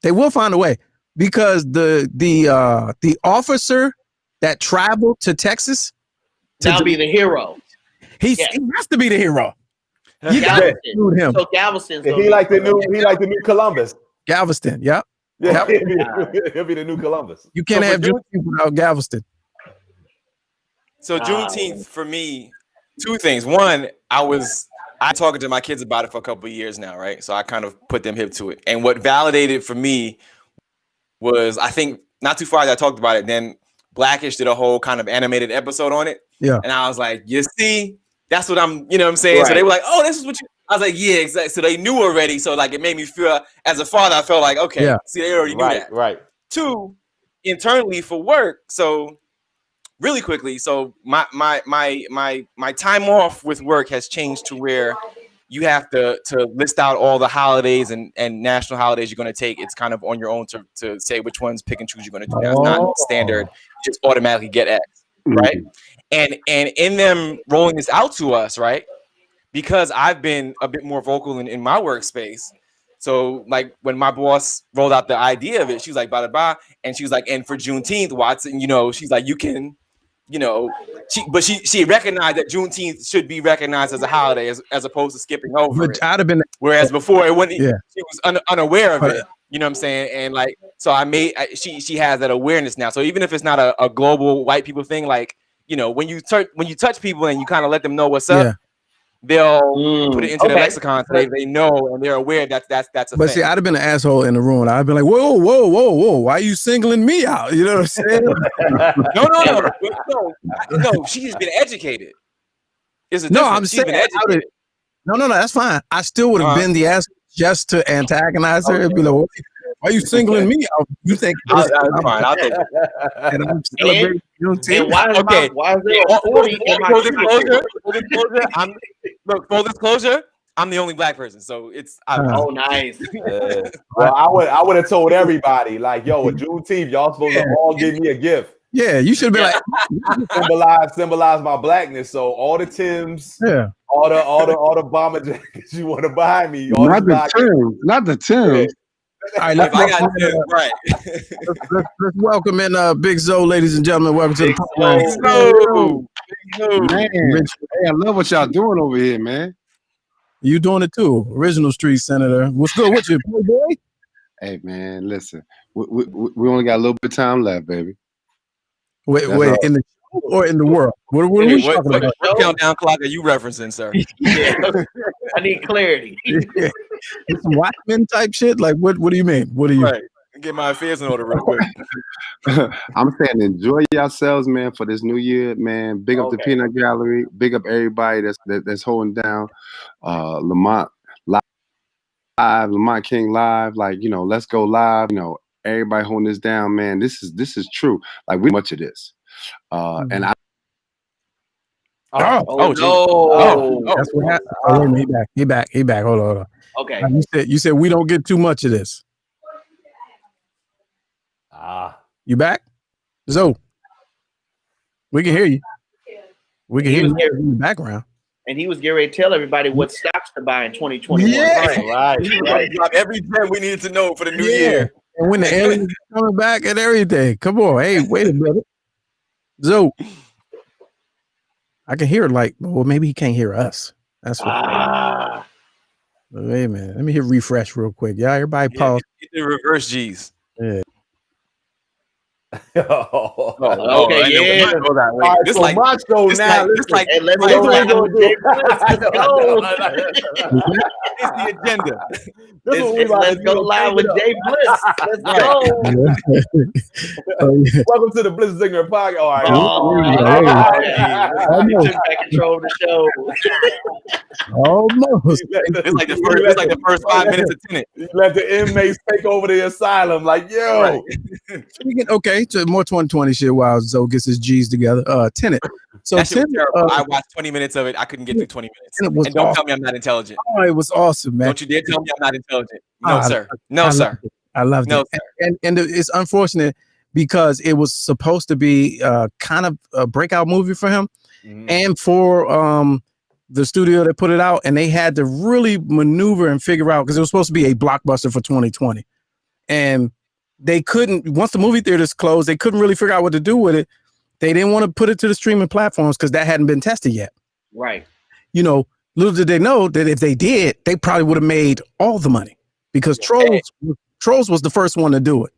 They will find a way because the officer that traveled to Texas to be the hero. He has to be the hero. You gotta include him. So Galveston's he like the new Columbus. Galveston, yep. Yeah, he'll be the new Columbus. You can't have Juneteenth without Galveston. So Juneteenth for me, two things. One, I talking to my kids about it for a couple of years now, right? So I kind of put them hip to it. And what validated for me was, I think not too far as I talked about it, then Blackish did a whole kind of animated episode on it. Yeah. And I was like, you see, that's what I'm, you know what I'm saying? Right. So they were like, oh, this is what you, I was like, yeah, exactly. So they knew already. So like, it made me feel, as a father, I felt like, okay, see, they already knew that. Right. Two, internally for work. So really quickly, so my time off with work has changed to where you have to list out all the holidays and national holidays you're going to take. It's kind of on your own to say which ones pick and choose you're going to do. Now, it's not standard. You just automatically get X, right? And in them rolling this out to us, right? Because I've been a bit more vocal in my workspace. So like when my boss rolled out the idea of it, she was like, blah, blah, blah. And she was like, and for Juneteenth, Watson, she's like, you can, she recognized that Juneteenth should be recognized as a holiday as opposed to skipping over it. I'd have been, whereas before it wouldn't, she was unaware of it. You know what I'm saying? And like, so she has that awareness now. So even if it's not a global white people thing, like, when you touch people and you kind of let them know what's up, they'll put it into their lexicon. So they know and they're aware that's a but thing. See, I'd have been an asshole in the room. I'd been like, whoa, why are you singling me out? You know what I'm saying? No, she's been educated. I'm saying been educated. No, that's fine. I still would have been the asshole just to antagonize her and be like, why are you singling me out? You think that's fine? I'll take it. And I'm celebrating Juneteenth. Why is there full disclosure, I'm the only black person, so it's nice. Well, I would have told everybody, like, yo, with Juneteenth, y'all supposed to all give me a gift. Yeah, you should be like symbolize my blackness. So all the Timbs, all the bomber jackets you want to buy me. Not the Timbs. All right, let's welcome in Big Zo, ladies and gentlemen. Welcome to the program. Man, hey, I love what y'all doing over here, man. You doing it too. Original Street Senator. What's good with you, boy? Hey man, listen. We only got a little bit of time left, baby. Wait, That's wait, all. in the show or in the world? What are we talking about? What countdown clock are you referencing, sir? Yeah, I need clarity. It's some Watchmen type shit. Like, what do you mean? What do you? Right. Get my affairs in order real quick. I'm saying enjoy yourselves, man, for this new year, man. Big up the Peanut Gallery. Big up everybody that's holding down Lamont live, Lamont King live. Like, you know, let's go live. You know, everybody holding this down, man. This is true. Like, we much of this. And I no! That's what happened. Oh, wait a minute, he back. Hold on. Okay. You said we don't get too much of this. You back? Zoe, we can hear you. We can hear you in the background. And he was getting ready to tell everybody what stocks to buy in 2021. Yeah. Right. Every gem we needed to know for the new year. And when the aliens coming back and everything. Come on. Hey, wait a minute. Zoe, I can hear it like, well, maybe he can't hear us. That's what. Wait a minute. Let me hit refresh real quick. Yeah, everybody pause. Get the reverse G's. Yeah. Okay, yeah. This like Macho now. Just like let's go. It's the agenda. Let's go live with Jay Bliss. Let's go. Welcome to the Bliss Zinger podcast. All right. You took back control of the show. Almost. It's like the first 5 minutes of Tenet. You let the inmates take over the asylum. Like, yo. Okay, so more 2020 shit while Zoe gets his G's together. Tenet. So that shit was Tenet, terrible. I watched 20 minutes of it. I couldn't get through 20 minutes. And don't tell me I'm not intelligent. Oh, it was awesome, man. Don't you dare tell me I'm not intelligent. No, sir. No, sir. I loved it. And it's unfortunate because it was supposed to be kind of a breakout movie for him and for the studio that put it out, and they had to really maneuver and figure out because it was supposed to be a blockbuster for 2020, and they couldn't. Once the movie theaters closed, they couldn't really figure out what to do with it. They didn't want to put it to the streaming platforms because that hadn't been tested yet. Right. You know, little did they know that if they did, they probably would have made all the money because Trolls was the first one to do it,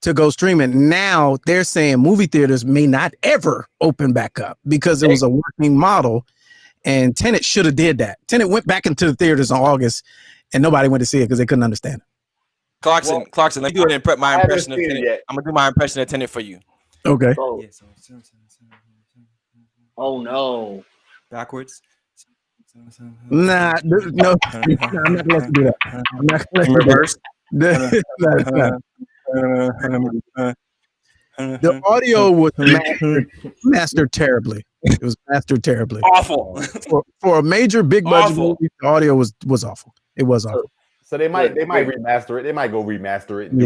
to go streaming. Now they're saying movie theaters may not ever open back up because it was a working model. And Tenet should have did that. Tenet went back into the theaters in August, and nobody went to see it because they couldn't understand it. Clarkson, let me do my impression of Tenet. I'm gonna do my impression of Tenet for you. Okay. Oh no. Backwards. Nah, no. I'm not gonna let you do that. I'm not gonna let you do that. The audio was mastered terribly. It was mastered terribly. Awful. For a major big budget movie, the audio was awful. It was awful. So they might remaster it. They might go remaster it.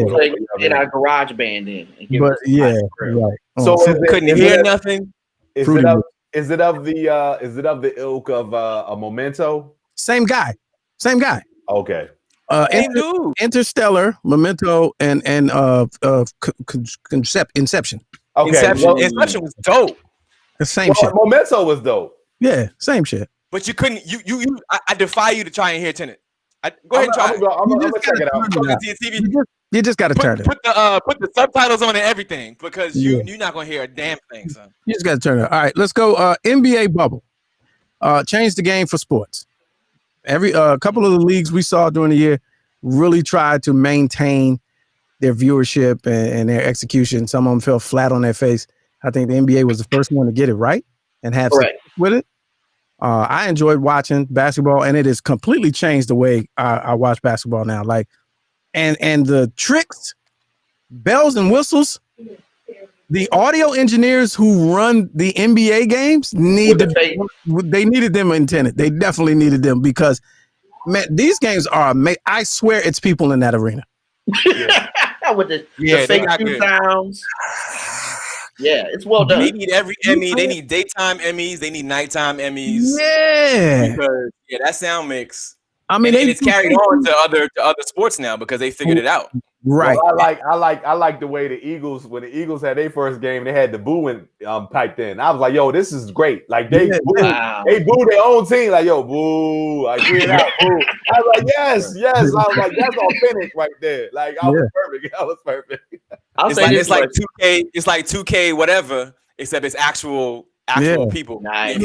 Get our garage band in. But yeah, right. So couldn't hear nothing. Is it of the ilk of a Memento? Same guy. Okay. Interstellar, Memento, and Inception. Okay. Inception was dope. The same shit. Memento was dope. Yeah, same shit. But you couldn't. I defy you to try and hear Tenet. Go ahead and try. I'm gonna check it out. You just got to turn it. Put the subtitles on and everything because you're not gonna hear a damn thing, son. You just got to turn it. All right, let's go. NBA bubble. Changed the game for sports. Every couple of the leagues we saw during the year really tried to maintain their viewership and their execution. Some of them fell flat on their face. I think the NBA was the first one to get it right and have success with it. I enjoyed watching basketball, and it has completely changed the way I watch basketball now. Like, and the tricks, bells and whistles, the audio engineers who run the NBA games they needed them in Tenet. They definitely needed them because, man, these games are amazing. I swear it's people in that arena. With the fake two sounds. Yeah, it's well done. They need every Emmy. They need daytime Emmys. They need nighttime Emmys. Yeah, because that sound mix. I mean, and it's carried on to other sports now because they figured it out. Right. Well, I like the way the Eagles, when the Eagles had their first game, they had the booing piped in. I was like, yo, this is great. Like they boo their own team, like, yo, boo, like 3 and out, boo. I was like, yes. I was like, that's authentic right there. Like I was perfect. I was perfect. It's like 2K, it's like 2K whatever, except it's actual people. Nice.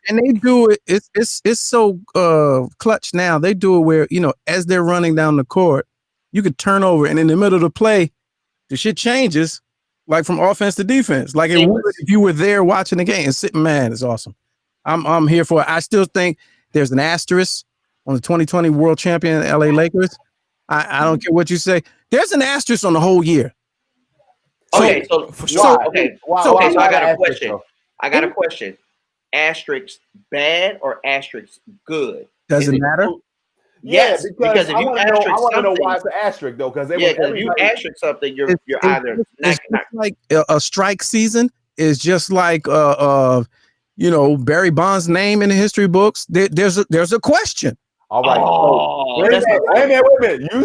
And they do it. It's so clutch now. They do it where, as they're running down the court, you could turn over, and in the middle of the play, the shit changes, like from offense to defense. Like it would if you were there watching the game. Man, it's awesome. I'm here for it. I still think there's an asterisk on the 2020 world champion LA Lakers. I don't care what you say. There's an asterisk on the whole year. Okay, so I got a question. I got a question. Asterisk bad or asterisk good? Doesn't matter. Yes, because if you asterisk I want to know something, why it's an asterisk though, because if you asterisk something, you're either it's like a strike season is just like Barry Bonds' name in the history books. There's a question. All right. Wait a minute. You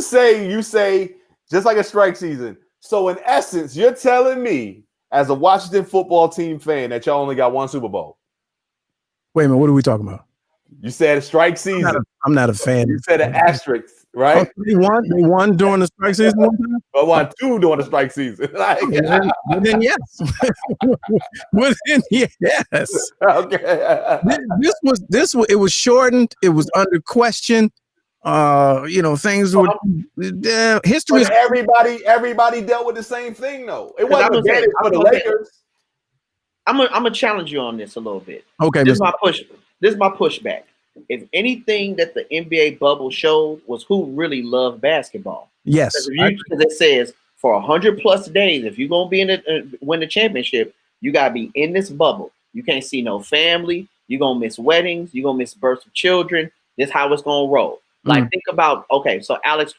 say just like a strike season. So in essence, you're telling me as a Washington football team fan that y'all only got one Super Bowl. Wait a minute, what are we talking about? You said a strike season. I'm not a fan. You said an asterisk, right? Oh, they won during the strike season one time? But won 2 during the strike season. Then yes. Yes. Okay. It was shortened. It was under question. Things were history. But everybody dealt with the same thing though. It wasn't advantage for the Lakers. I'm gonna challenge you on this a little bit. Okay, this is my pushback. If anything that the NBA bubble showed was who really loved basketball. Yes, because it says for 100+ days, if you're gonna be in win the championship, you gotta be in this bubble. You can't see no family. You're gonna miss weddings. You're gonna miss births of children. This is how it's gonna roll. Like think about so Alex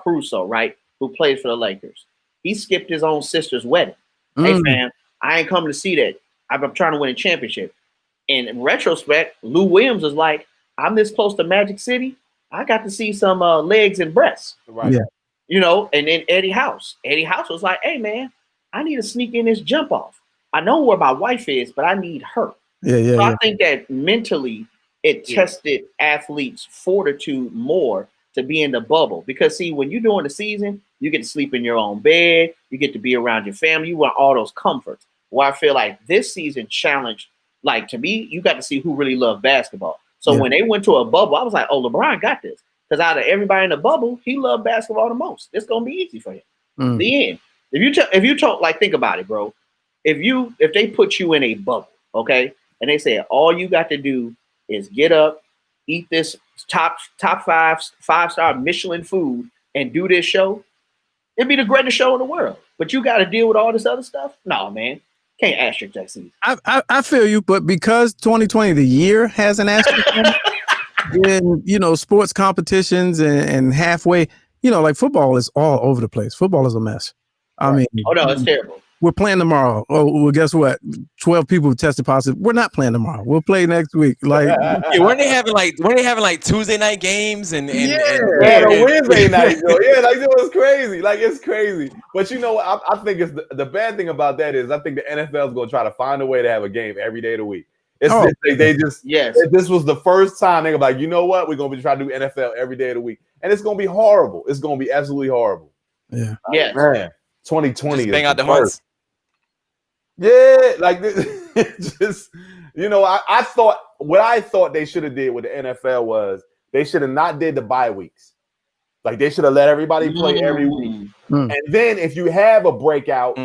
Caruso, right, who played for the Lakers. He skipped his own sister's wedding. Hey fam, I ain't coming to see that. I'm trying to win a championship. And in retrospect, Lou Williams was like, I'm this close to Magic City. I got to see some legs and breasts. Right. Yeah. And then Eddie House. Eddie House was like, hey man, I need to sneak in this jump off. I know where my wife is, but I need her. So I think that mentally it tested athletes' fortitude more to be in the bubble. Because see, when you're doing the season, you get to sleep in your own bed, you get to be around your family, you want all those comforts. Well, I feel like this season challenged, like to me, you got to see who really loved basketball. So when they went to a bubble, I was like, oh, LeBron got this. Because out of everybody in the bubble, he loved basketball the most. It's gonna be easy for him. The end. If you talk, like, think about it, bro. If they put you in a bubble, okay, and they say all you got to do is get up, eat this top 5-star Michelin food, and do this show, it'd be the greatest show in the world. But you got to deal with all this other stuff. No, man. Can't asterisk that season. I feel you, but because 2020 the year has an asterisk, then sports competitions and halfway, like football is all over the place. Football is a mess. I mean, oh no, it's terrible. We're playing tomorrow. Oh, well, guess what? 12 people tested positive. We're not playing tomorrow. We'll play next week. Like, weren't they having like Tuesday night games and Wednesday night? Yeah, like it was crazy. Like it's crazy. But I think it's the bad thing about that is I think the NFL is gonna try to find a way to have a game every day of the week. This was the first time they're like, you know what? We're gonna be trying to do NFL every day of the week, and it's gonna be horrible. It's gonna be absolutely horrible. Yeah. Man. 2020 just bang out the horns. Yeah, like just I thought they should have did with the NFL was they should have not did the bye weeks. Like they should have let everybody play every week. And then if you have a breakout,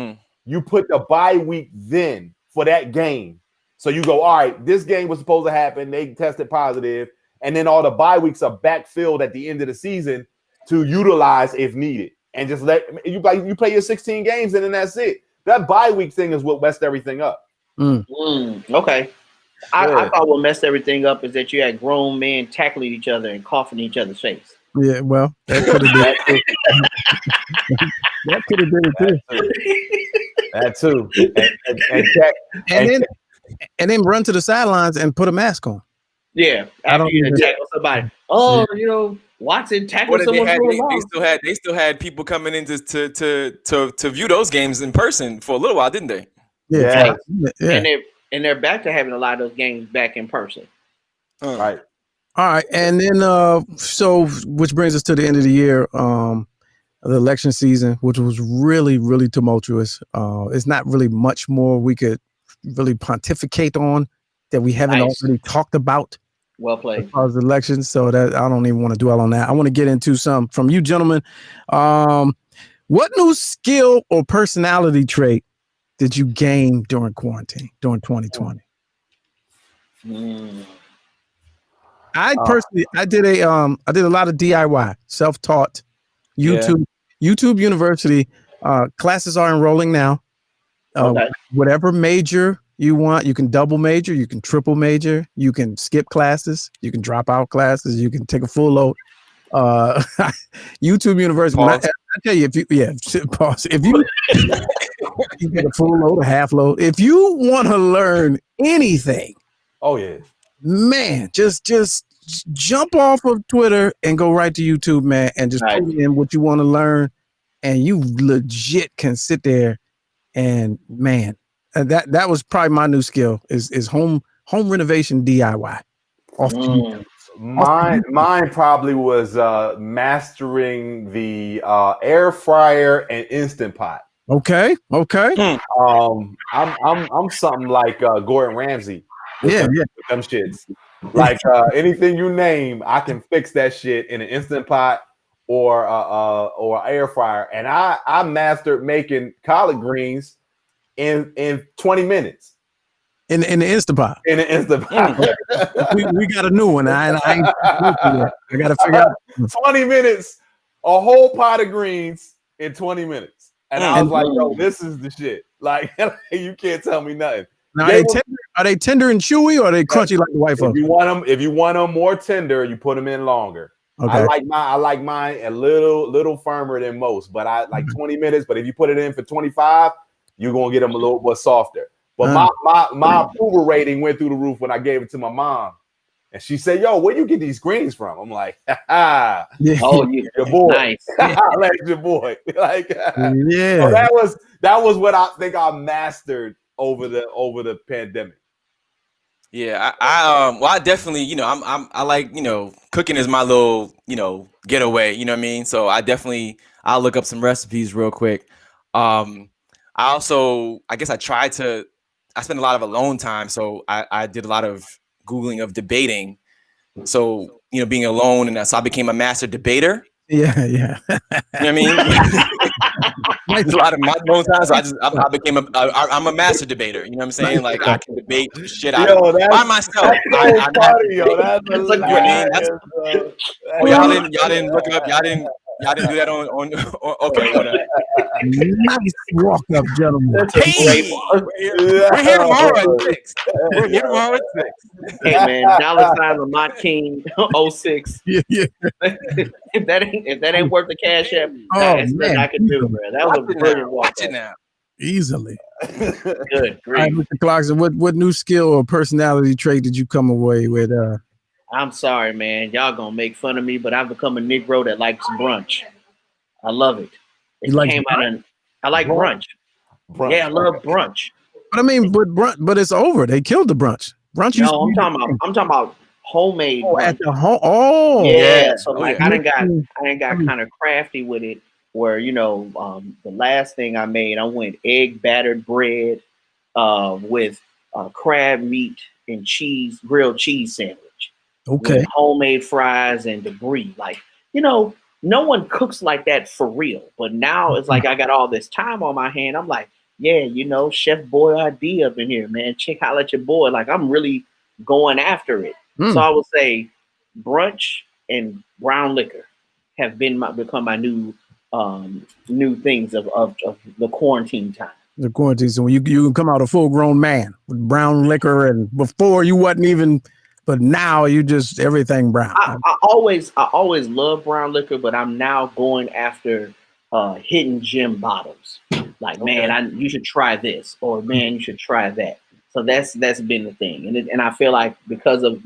you put the bye week then for that game. So you go, all right, this game was supposed to happen. They tested positive, and then all the bye weeks are backfilled at the end of the season to utilize if needed. And just let you play your 16 games and then that's it. That bye week thing is what messed everything up. Okay. I thought what messed everything up is that you had grown men tackling each other and coughing in each other's face. Yeah, well, that could have been that could have been it too. That too. And then run to the sidelines and put a mask on. Yeah, I don't after you even- tackle somebody. Oh, you know, Watson tackled What someone for a they loss. still had people coming in to view those games in person for a little while, didn't they? Yeah. And they're back to having a lot of those games back in person. Right. All right, and then so which brings us to the end of the year, the election season, which was really, really tumultuous. It's not really much more we could really pontificate on that we haven't already talked about. Well played. As far as elections, so that I don't even want to dwell on that. I want to get into some from you, gentlemen. What new skill or personality trait did you gain during quarantine, during 2020? I personally, I did a lot of DIY, self-taught, YouTube University. Classes are enrolling now. Whatever major you want, you can double major, you can triple major, you can skip classes, you can drop out classes, you can take a full load. YouTube University. When I tell you, pause. If you you get a full load, a half load. If you want to learn anything, man, just jump off of Twitter and go right to YouTube, man, and just put in what you want to learn, and you legit can sit there and that was probably my new skill is home renovation DIY. Mine probably was mastering the air fryer and Instant Pot. Okay. I'm something like Gordon Ramsay. With them shits. Like anything you name, I can fix that shit in an Instant Pot or air fryer. And I mastered making collard greens in 20 minutes. In the Instant Pot. In the Instant Pot. we got a new one. I got to figure out 20 minutes, a whole pot of greens in 20 minutes. And I was like, yo, this is the shit. Like, you can't tell me nothing. Now, are they tender and chewy, or are they crunchy like the white folks? If you want them more tender, you put them in longer. Okay. I like mine a little firmer than most, but I like 20 minutes. But if you put it in for 25, you're gonna get them a little bit softer. But my approval rating went through the roof when I gave it to my mom, and she said, "Yo, where you get these greens from?" I'm like, "Oh, your boy, nice. like your boy." Like, yeah. So that was what I think I mastered over the pandemic. Yeah, I definitely, I like, cooking is my little, getaway, you know what I mean? So I'll look up some recipes real quick. I guess I spend a lot of alone time. So I did a lot of Googling of debating. So, being alone, and so I became a master debater. Yeah. You know what I mean? It's a lot of my alone time, so I became I'm a master debader. You know what I'm saying? Like I can debate shit out by myself. That's y'all didn't look up. Y'all didn't do that on okay, whatever. Nice walk up, gentlemen. Hey, we're here tomorrow at 6. We're here tomorrow at 6. Hey man, $ Lamont King 06. Yeah. If that ain't worth the cash app, that's nothing I can do, bro. That was a brilliant walk. Watch it now. Easily. Good. All right, Mr. Clarkson, what new skill or personality trait did you come away with? I'm sorry, man. Y'all gonna make fun of me, but I've become a Negro that likes brunch. I love it. I like brunch. Yeah, I love brunch. But I mean, but it's over. They killed the brunch. Brunch. No, I'm talking about homemade. Oh, brunch. at the home. Oh, yeah. So I done got kind of crafty with it. Where the last thing I made, I went egg battered bread with crab meat and cheese, grilled cheese sandwich. Okay. With homemade fries and debris. Like, no one cooks like that for real. But now it's like I got all this time on my hand. I'm like, yeah, Chef Boyardee up in here, man. Holla at your boy. Like, I'm really going after it. So I would say brunch and brown liquor have become my new things of the quarantine time. The quarantine. So when you can come out a full grown man with brown liquor, and before you wasn't even. But now you just everything brown. I always love brown liquor, but I'm now going after hidden gem bottles. Like, man, you should try this, or man, you should try that. So that's been the thing, and I feel like because of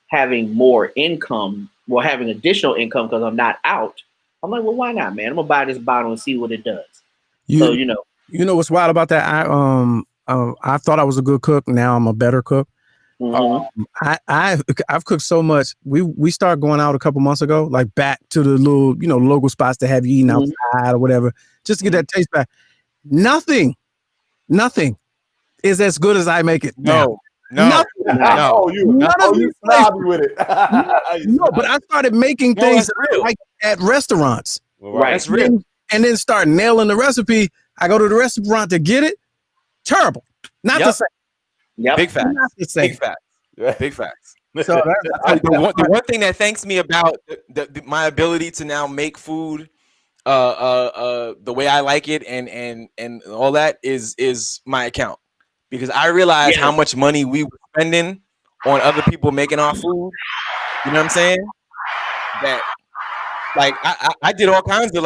having more income, well, having additional income because I'm not out. I'm like, well, why not, man? I'm gonna buy this bottle and see what it does. So You know what's wild about that? I thought I was a good cook. Now I'm a better cook. I've cooked so much. We started going out a couple months ago, like back to the little local spots to have you eating outside or whatever, just to get that taste back. Nothing is as good as I make it. No. You snobby with it. No, but I started making things like at restaurants. Right. That's real. And then start nailing the recipe. I go to the restaurant to get it. Terrible. Not the same. Big facts. Not the same. Big facts. So the one thing that thanks me about my ability to now make food the way I like it and all that is my account, because I realized how much money we were spending on other people making our food. You know what I'm saying? That like I did all kinds of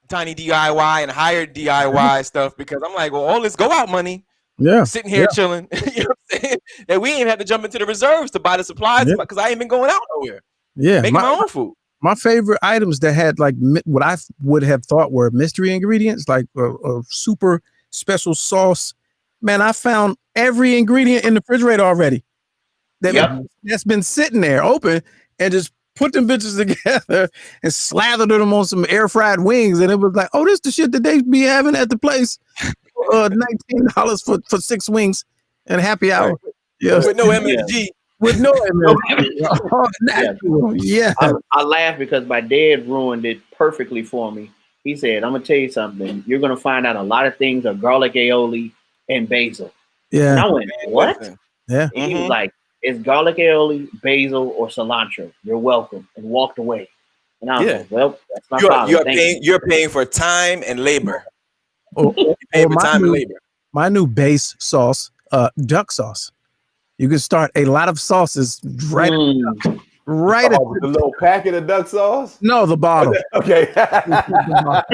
tiny DIY and hired DIY stuff because I'm like, well, all this go out money. Yeah, sitting here chilling. You know what I'm saying? That we ain't have to jump into the reserves to buy the supplies because I ain't been going out nowhere. Yeah, making my own food. My favorite items that had like what I would have thought were mystery ingredients, like a super special sauce. Man, I found every ingredient in the refrigerator already. That's been sitting there open, and just put them bitches together and slathered them on some air fried wings, and it was like, oh, this the shit that they be having at the place. $19 for 6 wings and happy hour. Right. Yeah, with no MSG. With no MSG. Yeah. I laugh because my dad ruined it perfectly for me. He said, I'm gonna tell you something. You're gonna find out a lot of things are garlic aioli and basil. Yeah. And I went, what? Yeah. And he was like, it's garlic aioli, basil, or cilantro. You're welcome. And walked away. And I was like, well, that's my father. You're paying for time and labor. My new base sauce, duck sauce. You can start a lot of sauces right at the little packet of duck sauce. No, the bottle. Okay. I'm out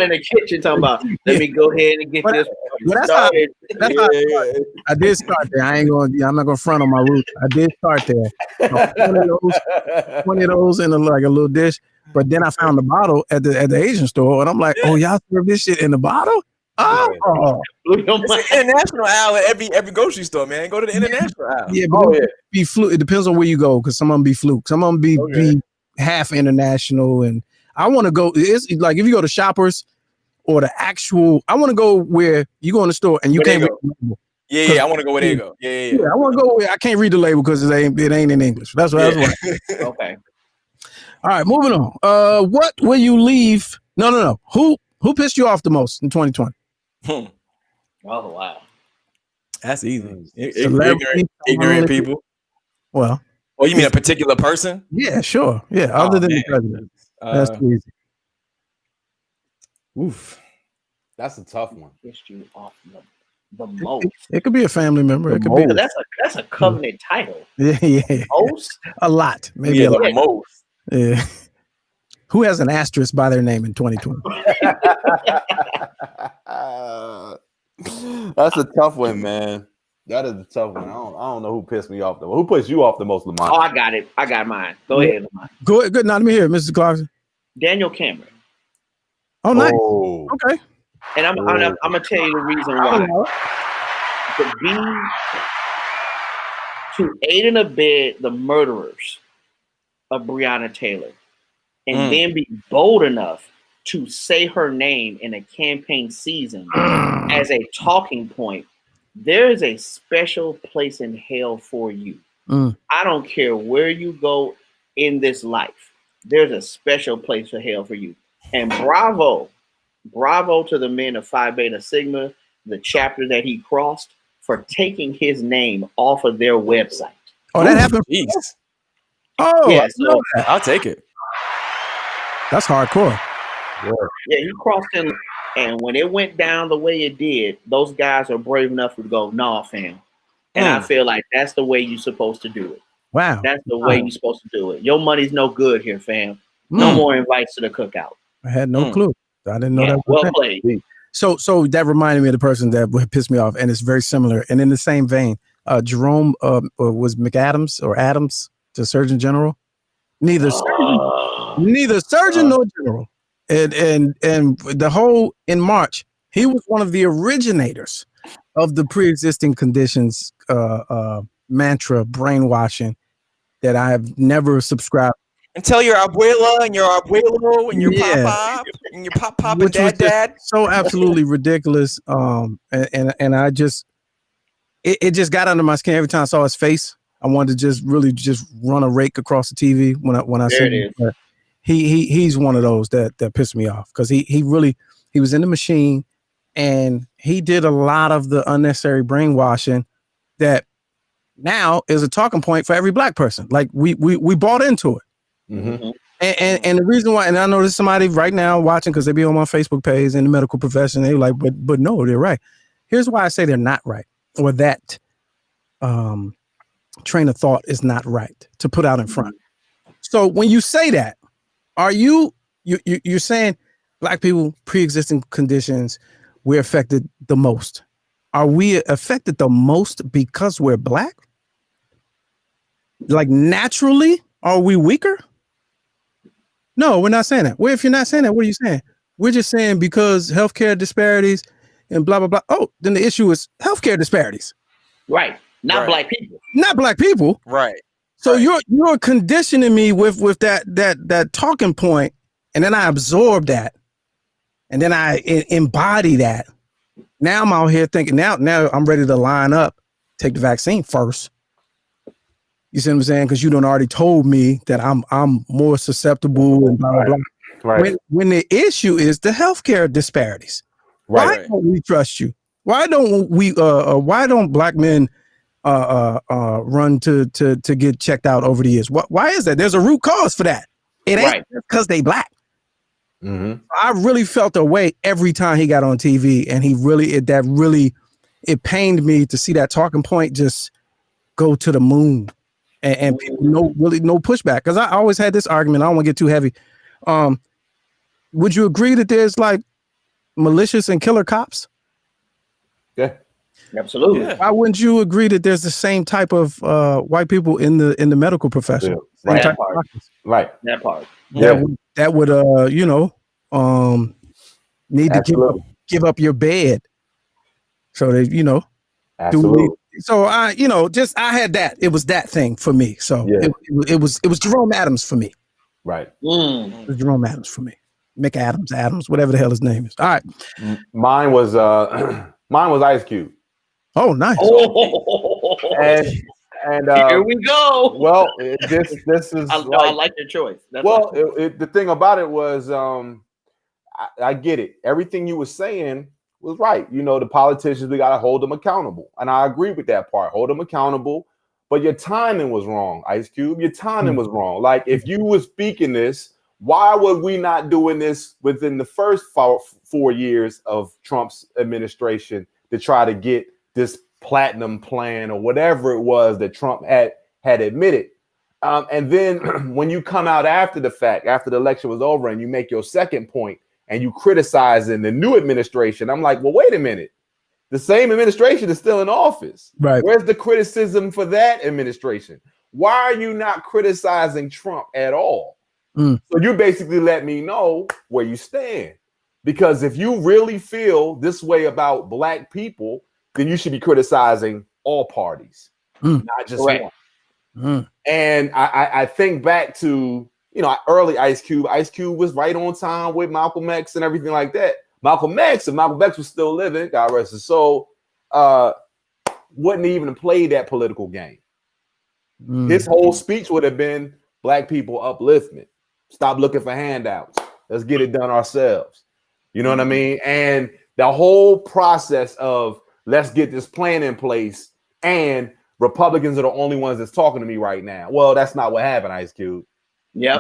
in the kitchen talking about. Let me go ahead and get this. Well, that's how I did start there. I'm not gonna front on my roots. I did start there. 20 of those in a little dish. But then I found the bottle at the Asian store, and I'm like, oh, y'all serve this shit in the bottle? Oh, it's an international aisle at every grocery store, man. Go to the international aisle. Yeah, but be fluke. It depends on where you go, because some of them be fluke. Some of them be half international, and I want to go. It's like if you go to Shoppers or the actual. I want to go where you go in the store and you can't read the label. Yeah, I want to go where they go. Yeah. I want to go where I can't read the label because it ain't in English. That's why. Okay. All right, moving on. What will you leave? No. Who pissed you off the most in 2020? Oh wow, that's easy. Ignorant people. Well, oh, you mean a particular person? Yeah, sure. Yeah, other than the president. That's easy. Oof, that's a tough one. Pissed you off the most. It could be a family member. It could be. That's a covenant title. Yeah. Most. A lot, maybe a lot. The most. Yeah. Who has an asterisk by their name in 2020? That's a tough one, man. That is a tough one. I don't know who pissed me off though. Who pissed you off the most, Lamont? Oh, I got it. I got mine. Go ahead, Lamont. Go ahead. Good. Now let me hear it, Mr. Clarkson. Daniel Cameron. Oh, nice. Oh. Okay. And I'm gonna tell you the reason why. To aid and abet the murderers of Breonna Taylor, and then be bold enough to say her name in a campaign season as a talking point. There is a special place in hell for you. I don't care where you go in this life. There's a special place for hell for you. And bravo to the men of Phi Beta Sigma, the chapter that he crossed, for taking his name off of their website. Oh, that happened. Jeez. Oh, yeah, so I'll take it. That's hardcore. Yeah, you crossed in, and when it went down the way it did, those guys are brave enough to go, nah, fam. And I feel like that's the way you're supposed to do it. Wow. That's the way you're supposed to do it. Your money's no good here, fam. No more invites to the cookout. I had no clue. I didn't know that. Well played. So that reminded me of the person that pissed me off, and it's very similar. And in the same vein, Jerome was McAdams or Adams, the Surgeon General. Neither surgeon nor general. And the whole in March, he was one of the originators of the pre-existing conditions mantra brainwashing that I have never subscribed. And tell your abuela and your abuelo and your pop and your pop and dad. So absolutely ridiculous. And I just it just got under my skin every time I saw his face. I wanted to just run a rake across the TV when I said he's one of those that pissed me off because he was in the machine and he did a lot of the unnecessary brainwashing that now is a talking point for every black person. Like we bought into it. Mm-hmm. And the reason why, and I know there's somebody right now watching because they be on my Facebook page in the medical profession. They're like, but no, they're right. Here's why I say they're not right, or that train of thought is not right to put out in front. So when you say that, are you're saying black people pre-existing conditions we're affected the most? Are we affected the most because we're black? Like naturally, are we weaker? No, we're not saying that. Well, if you're not saying that, what are you saying? We're just saying because healthcare disparities and blah blah blah. Oh, then the issue is healthcare disparities. Right. Not black people. Not black people. Right. So you're conditioning me with that talking point, and then I absorb that, and then I embody that. Now I'm out here thinking. Now I'm ready to line up, take the vaccine first. You see what I'm saying? Because you done already told me that I'm more susceptible and blah blah blah. Right. When the issue is the healthcare disparities. Right. Why don't we trust you? Why don't we? Why don't black men run to get checked out over the years? Why is that? There's a root cause for that. It ain't because they black. Mm-hmm. I really felt a way every time he got on TV, and it pained me to see that talking point just go to the moon, and people no pushback. Because I always had this argument. I don't want to get too heavy. Would you agree that there's like malicious and killer cops? Yeah. Absolutely. Yeah. Why wouldn't you agree that there's the same type of white people in the medical profession? Yeah. Right. That part. Right. That part. That would need to give up your bed. So they, Absolutely. So I had that. It was that thing for me. So it was Jerome Adams for me. Right. It was Jerome Adams for me. Adams, whatever the hell his name is. All right. Mine was Ice Cube. Oh, nice. And here we go. Well, this is. I like your choice. The thing about it was, I get it. Everything you were saying was right. The politicians, we got to hold them accountable, and I agree with that part. Hold them accountable, but your timing was wrong, Ice Cube. Your timing was wrong. Like if you were speaking this, why were we not doing this within the first 4 years of Trump's administration to try to get this platinum plan or whatever it was that Trump had admitted? And then when you come out after the fact, after the election was over, and you make your second point and you criticizing the new administration, I'm like, well, wait a minute. The same administration is still in office. Right. Where's the criticism for that administration? Why are you not criticizing Trump at all? So you basically let me know where you stand. Because if you really feel this way about black people, then you should be criticizing all parties, not just one. And I think back to, early Ice Cube. Ice Cube was right on time with Malcolm X and everything like that. Malcolm X, if Malcolm X was still living, God rest his soul, wouldn't even have played that political game. His whole speech would have been black people upliftment. Stop looking for handouts. Let's get it done ourselves. You know what I mean? And the whole process of let's get this plan in place, and Republicans are the only ones that's talking to me right now. Well, that's not what happened, Ice Cube. Yeah.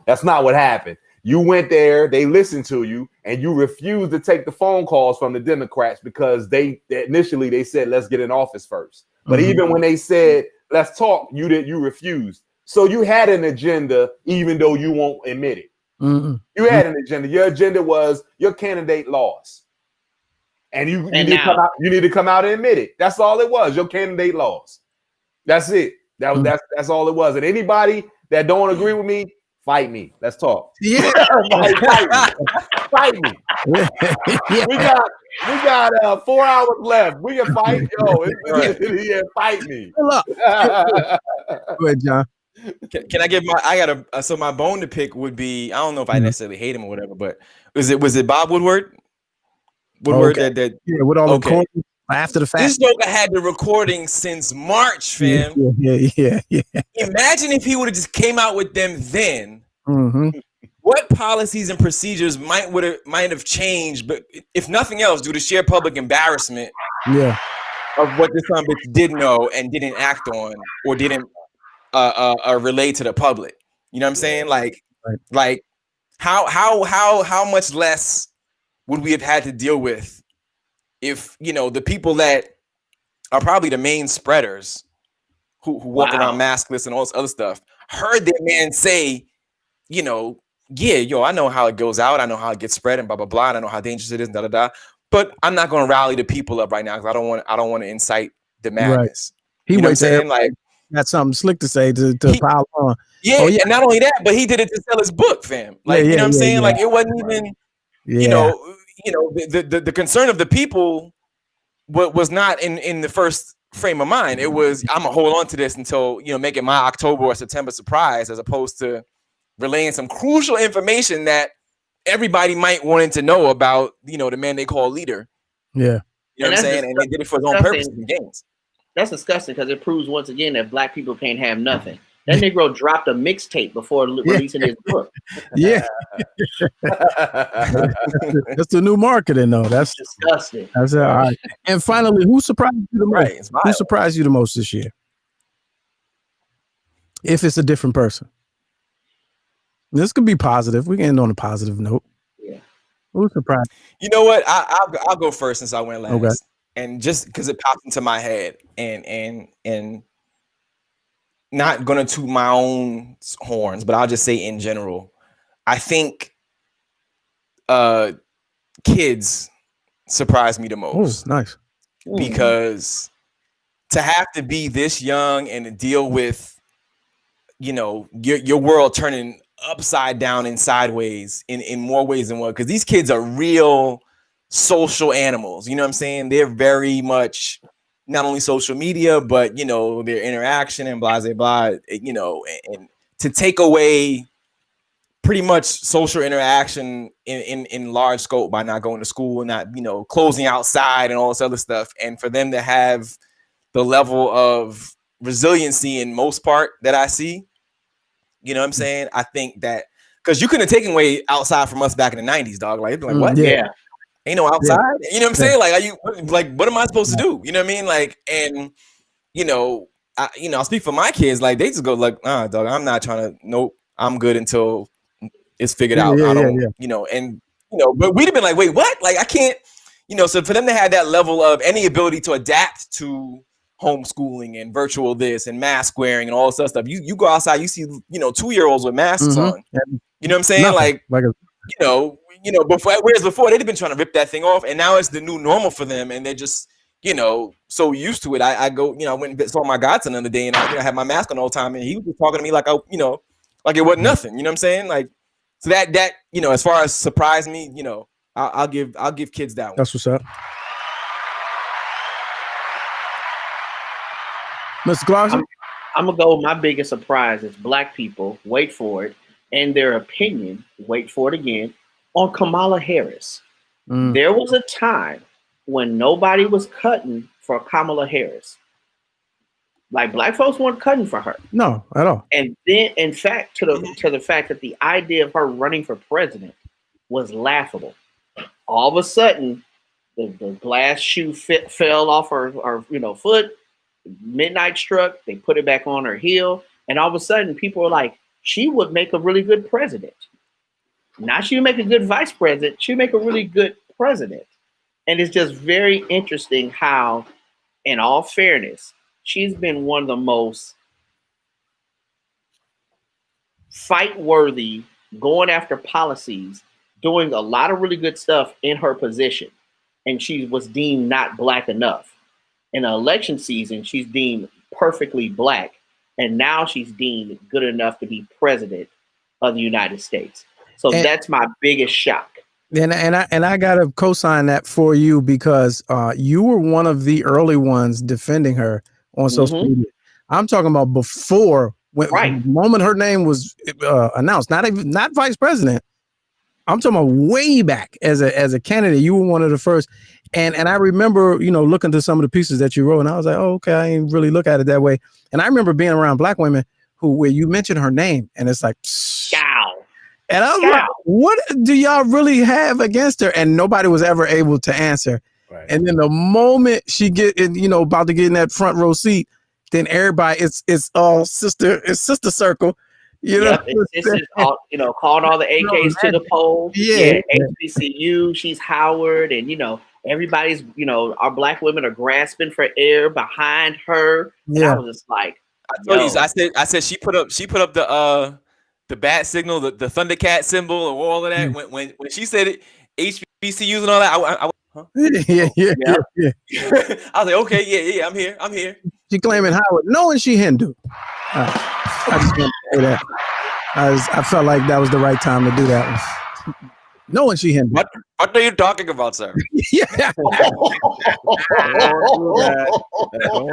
That's not what happened. You went there, they listened to you, and you refused to take the phone calls from the Democrats because they initially said, let's get in office first. But even when they said, let's talk, you refused. So you had an agenda, even though you won't admit it. You had an agenda. Your agenda was your candidate lost. And you need to come out and admit it. That's all it was. Your candidate lost. That's it. That's all it was. And anybody that don't agree with me, fight me. Let's talk. Yeah. Fight me. Yeah. We got 4 hours left. We can fight. Yeah, fight me. Go ahead, John. Can I give my? So my bone to pick would be, I don't know if I necessarily hate him or whatever, but was it Bob Woodward? That with all the recordings after the fact. This nigga had the recording since March, fam. Yeah. Imagine if he would have just came out with them then. Mm-hmm. What policies and procedures might have changed, but if nothing else, due to sheer public embarrassment of what this son bitch did know and didn't act on or didn't relay to the public. You know what I'm saying? Like how much less would we have had to deal with if, the people that are probably the main spreaders who walk around maskless and all this other stuff heard their man say, I know how it goes out. I know how it gets spread and blah, blah, blah. And I know how dangerous it is and da, da, da. But I'm not going to rally the people up right now because I don't want to incite the madness. He you know what I'm waits saying? Like, got something slick to say to pile on. Yeah, and not only that, but he did it to sell his book, fam. Like, you know what I'm saying? Like, it wasn't even, the concern of the people was not in the first frame of mind. It was, I'm gonna hold on to this until, make it my October or September surprise, as opposed to relaying some crucial information that everybody might wanted to know about, the man they call leader. Yeah. You know what I'm saying? And they did it for his own purposes and gains. That's disgusting because it proves once again that black people can't have nothing. That Negro dropped a mixtape before releasing his book. Yeah. That's the new marketing, though. That's disgusting. That's all right. And finally, who surprised you the most? Who surprised you the most this year? If it's a different person. This could be positive. We can end on a positive note. Yeah. Who surprised? You know what? I'll go first since I went last. Okay. And just because it popped into my head and not gonna toot my own horns, but I'll just say in general, I think kids surprise me the most. Oh, nice. Because to have to be this young and to deal with, your world turning upside down and sideways in more ways than one, because these kids are real social animals. You know what I'm saying? They're very much not only social media, but their interaction and blah, blah, blah, and to take away pretty much social interaction in large scope by not going to school and not, closing outside and all this other stuff. And for them to have the level of resiliency in most part that I see, you know what I'm saying? I think that because you couldn't have taken away outside from us back in the 90s, dog. Like, what? Yeah. Ain't no outside. Yeah. You know what I'm saying? Like, are you like, what am I supposed to do? You know what I mean? Like, and I'll speak for my kids. Like, they just go like, dog, I'm not trying to. Nope, I'm good until it's figured out. I don't, but we'd have been like, wait, what? Like, I can't. So for them to have that level of any ability to adapt to homeschooling and virtual this and mask wearing and all this other stuff, you go outside, you see, 2-year-olds with masks on. You know what I'm saying? Nothing. Whereas before they'd been trying to rip that thing off, and now it's the new normal for them, and they're just, so used to it. I go, I went and saw my godson the other day, and I had my mask on all the time, and he was just talking to me like like it wasn't nothing. You know what I'm saying? Like, so that as far as surprise me, I'll give kids that one. That's what's up. Mr. Clarkson? I'm gonna go. My biggest surprise is black people. Wait for it. And their opinion. Wait for it again. On Kamala Harris. There was a time when nobody was cutting for Kamala Harris. Like, black folks weren't cutting for her. No, at all. And then, in fact, to the fact that the idea of her running for president was laughable. All of a sudden, the glass shoe fell off her foot. Midnight struck. They put it back on her heel, and all of a sudden, people were like, "She would make a really good president." Not she would make a good vice president. She'd make a really good president. And it's just very interesting how, in all fairness, she's been one of the most fight-worthy, going after policies, doing a lot of really good stuff in her position. and she was deemed not black enough. In an election season, she's deemed perfectly black, and now she's deemed good enough to be president of the United States. So that's my biggest shock. And I gotta co-sign that for you because you were one of the early ones defending her on social media. I'm talking about before, the moment her name was announced, not vice president. I'm talking about way back as a candidate. You were one of the first, and I remember looking to some of the pieces that you wrote, and I was like, oh, okay, I didn't really look at it that way. And I remember being around black women where you mentioned her name, and it's like, Scow. And I was like, what do y'all really have against her? And nobody was ever able to answer. Right. And then the moment she about to get in that front row seat, then everybody, it's all sister circle. It's just all, calling all the AKs to the polls. Yeah. HBCU, she's Howard, and everybody's, our black women are grasping for air behind her. Yeah. I was just like, I said she put up the bat signal, the Thundercat symbol, or all of that. When she said it, HBCUs and all that, Yeah. I was like, okay, yeah, I'm here. She claiming Howard, knowing she Hindu. I just want to say that. I felt like that was the right time to do that one. Knowing she Hindu. What are you talking about, sir? Yeah. Don't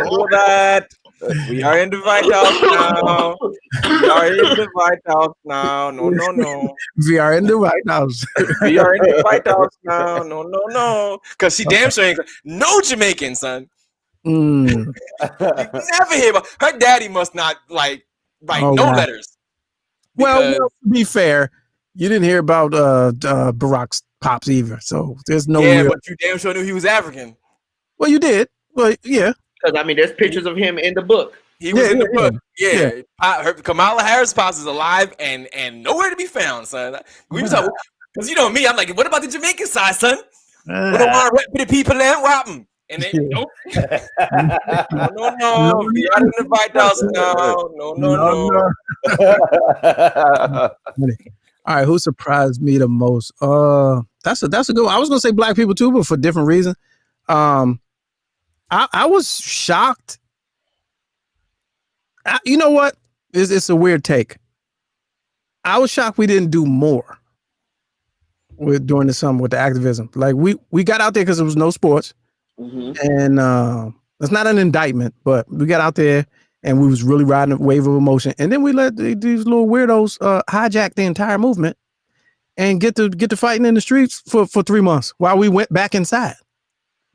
do that. We are in the White House now. We are in the White House now. No. We are in the White House. We are in the White House now. No. Because she damn sure ain't no Jamaican, son. You never hear about her daddy. Must not write letters. Well, to be fair, you didn't hear about Barack's pops either. So there's no. Yeah, but you damn sure knew he was African. Well, you did. Well, yeah. Because there's pictures of him in the book. He was in the book. Yeah. Kamala Harris pops is alive and nowhere to be found, son. We was talking because me. I'm like, what about the Jamaican side, son? What do I rep for the people and what happened? And then no. We are in the White House now. No. All right, who surprised me the most? That's a good one. I was gonna say black people too, but for different reasons. I was shocked. You know what? It's a weird take. I was shocked we didn't do more during the summer with the activism. Like we got out there because there was no sports, and it's not an indictment, but we got out there and we was really riding a wave of emotion. And then we let these little weirdos hijack the entire movement and get to fighting in the streets for 3 months while we went back inside.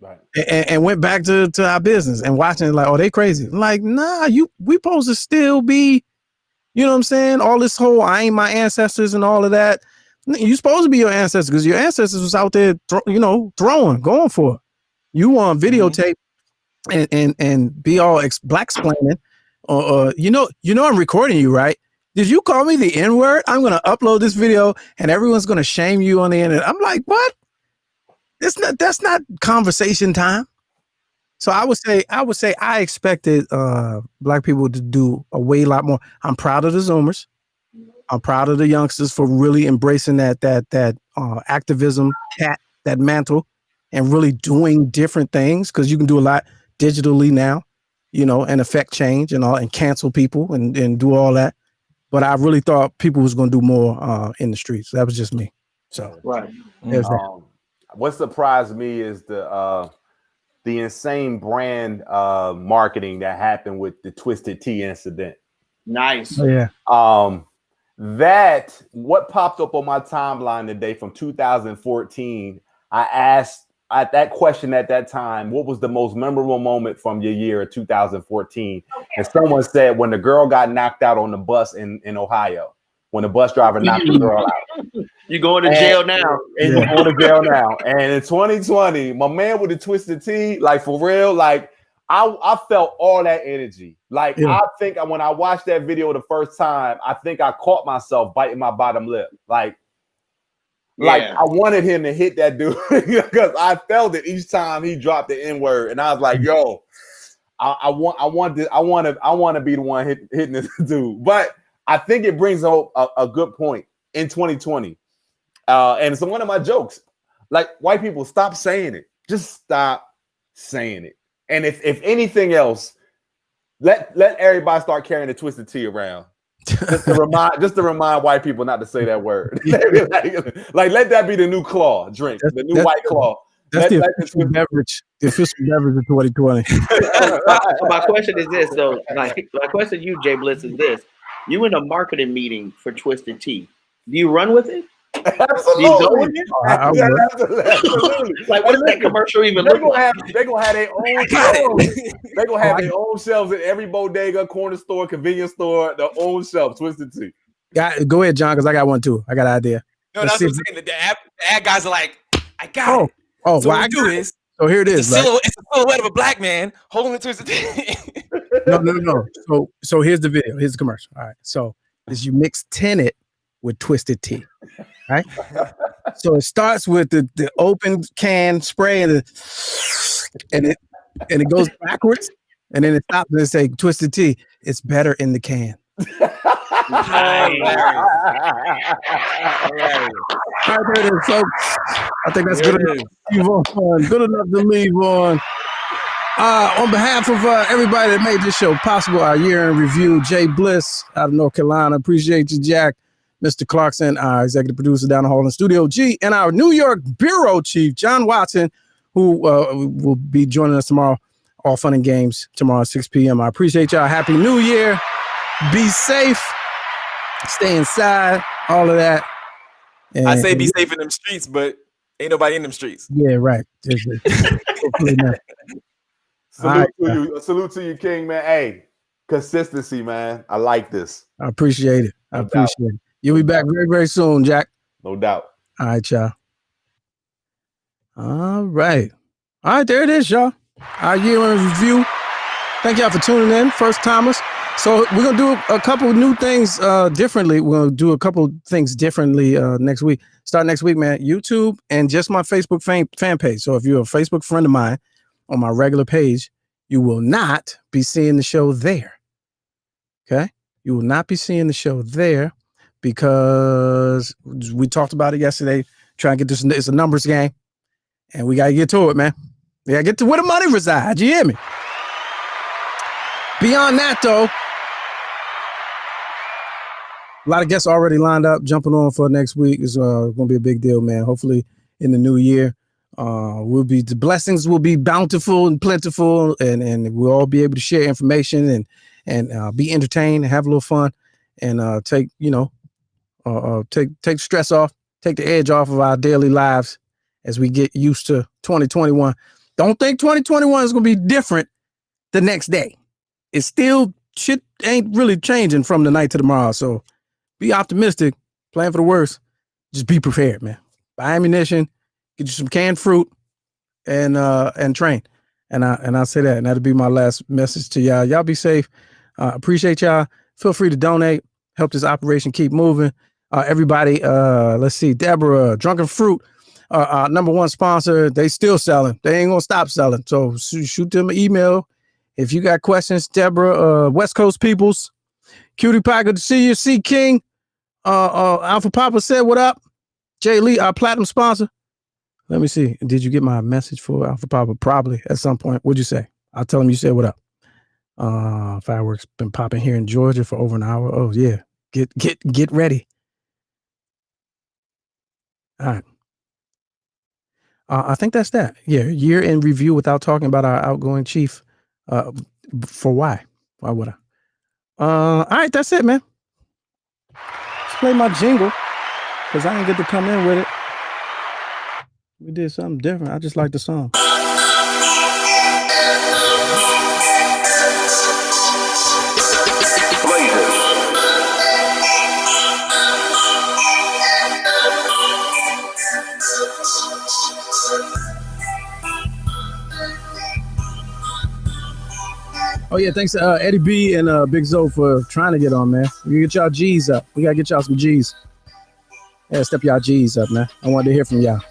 Right. And went back to our business and watching it like, oh, they crazy. Like, nah, we supposed to still be, you know what I'm saying? All this whole I ain't my ancestors and all of that. You supposed to be your ancestors because your ancestors was out there, throwing, going for it. You want videotape and be all black explaining. I'm recording you, right? Did you call me the N-word? I'm going to upload this video and everyone's going to shame you on the internet. I'm like, what? That's not conversation time. So I would say I expected black people to do a lot more. I'm proud of the Zoomers. I'm proud of the youngsters for really embracing that activism hat, that mantle, and really doing different things because you can do a lot digitally now, and affect change and all and cancel people and do all that. But I really thought people was going to do more in the streets. That was just me. So right. What surprised me is the insane brand marketing that happened with the Twisted Tea incident. Nice. Oh, yeah. What popped up on my timeline today from 2014, I asked that question at that time, what was the most memorable moment from your year of 2014? And someone said when the girl got knocked out on the bus in Ohio. When the bus driver knocked the girl out. You're going to jail now. And you're going to jail now. And in 2020, my man with the Twisted Tea, like for real, like I felt all that energy. Like I think when I watched that video the first time, I think I caught myself biting my bottom lip. Like I wanted him to hit that dude because I felt it each time he dropped the N-word. And I was like, yo, I want to be the one hitting this dude. But I think it brings up a good point in 2020. And it's one of my jokes. Like, white people, stop saying it. Just stop saying it. And if anything else, let everybody start carrying the Twisted Tea around. Just to remind white people not to say that word. like let that be the new claw drink, the new white claw. That's the official beverage. The official beverage of 2020. My question is this, though. Like, my question to you, Jay Bliss, is this: you in a marketing meeting for Twisted Tea? Do you run with it? Absolutely. Do you go with it? Absolutely. Like, what does that commercial even look like? They're gonna have their own shelves. They're gonna have their own shelves at every bodega, corner store, convenience store, their own shelves. Twisted Tea. Go ahead, John, because I got one too. I got an idea. No, that's what I'm saying. The ad guys are like, I got it. Oh, so what we do is, so here it is. It's a silhouette of a black man holding a Twisted Tea. No. So here's the video. Here's the commercial. All right. So is you mix Tenet with Twisted Tea. Right. So it starts with the open can spray and it goes backwards, and then it stops and it say Twisted Tea. It's better in the can. All right, there it is, folks. I think that's good enough to leave on. Good enough to leave on. On behalf of everybody that made this show possible, our year in review, Jay Bliss out of North Carolina. Appreciate you, Jack. Mr. Clarkson, our executive producer down the hall in Studio G, and our New York bureau chief, John Watson, who will be joining us tomorrow. All fun and games tomorrow at 6 p.m. I appreciate y'all. Happy New Year. Be safe. Stay inside. All of that. And, I say be safe in them streets, but ain't nobody in them streets. Yeah, right. Hopefully not. Salute to you, King, man. Hey, consistency, man. I like this. I appreciate it. I appreciate it. You'll be back very, very soon, Jack. No doubt. All right, y'all. All right, there it is, y'all. Our year in review. Thank y'all for tuning in, first timers. So we're gonna do a couple of new things differently. We're gonna do a couple of things differently next week. Start next week, man. YouTube and just my Facebook fan page. So if you're a Facebook friend of mine on my regular page, you will not be seeing the show there. Okay, you will not be seeing the show there. Because we talked about it yesterday, trying to get this. It's a numbers game, and we got to get to it, man. We got to get to where the money resides. You hear me? Beyond that, though, a lot of guests already lined up, jumping on for next week. It's going to be a big deal, man. Hopefully, in the new year, the blessings will be bountiful and plentiful, and we'll all be able to share information and be entertained and have a little fun, and take stress off, take the edge off of our daily lives as we get used to 2021. Don't think 2021 is going to be different the next day. It's still, shit ain't really changing from the night to tomorrow. So be optimistic, plan for the worst. Just be prepared, man. Buy ammunition, get you some canned fruit, and train. And I'll say that, and that'll be my last message to y'all. Y'all be safe. Appreciate y'all. Feel free to donate. Help this operation keep moving. Everybody, let's see, Deborah, Drunken Fruit, number one sponsor. They still selling. They ain't gonna stop selling. So shoot them an email if you got questions. Deborah, West Coast Peoples, Cutie Pie, good to see you. C King, Alpha Papa said, "What up?" Jay Lee, our platinum sponsor. Let me see. Did you get my message for Alpha Papa? Probably at some point. What'd you say? I'll tell him you said what up. Fireworks been popping here in Georgia for over an hour. Oh yeah, get ready. All right. I think that's that. Yeah, year in review without talking about our outgoing chief. For why? Why would I? All right, that's it, man. Let's play my jingle because I didn't get to come in with it. We did something different. I just like the song. Oh yeah, thanks to Eddie B and Big Zo for trying to get on, man. We get y'all G's up. We gotta get y'all some G's. Yeah, step y'all G's up, man. I wanted to hear from y'all.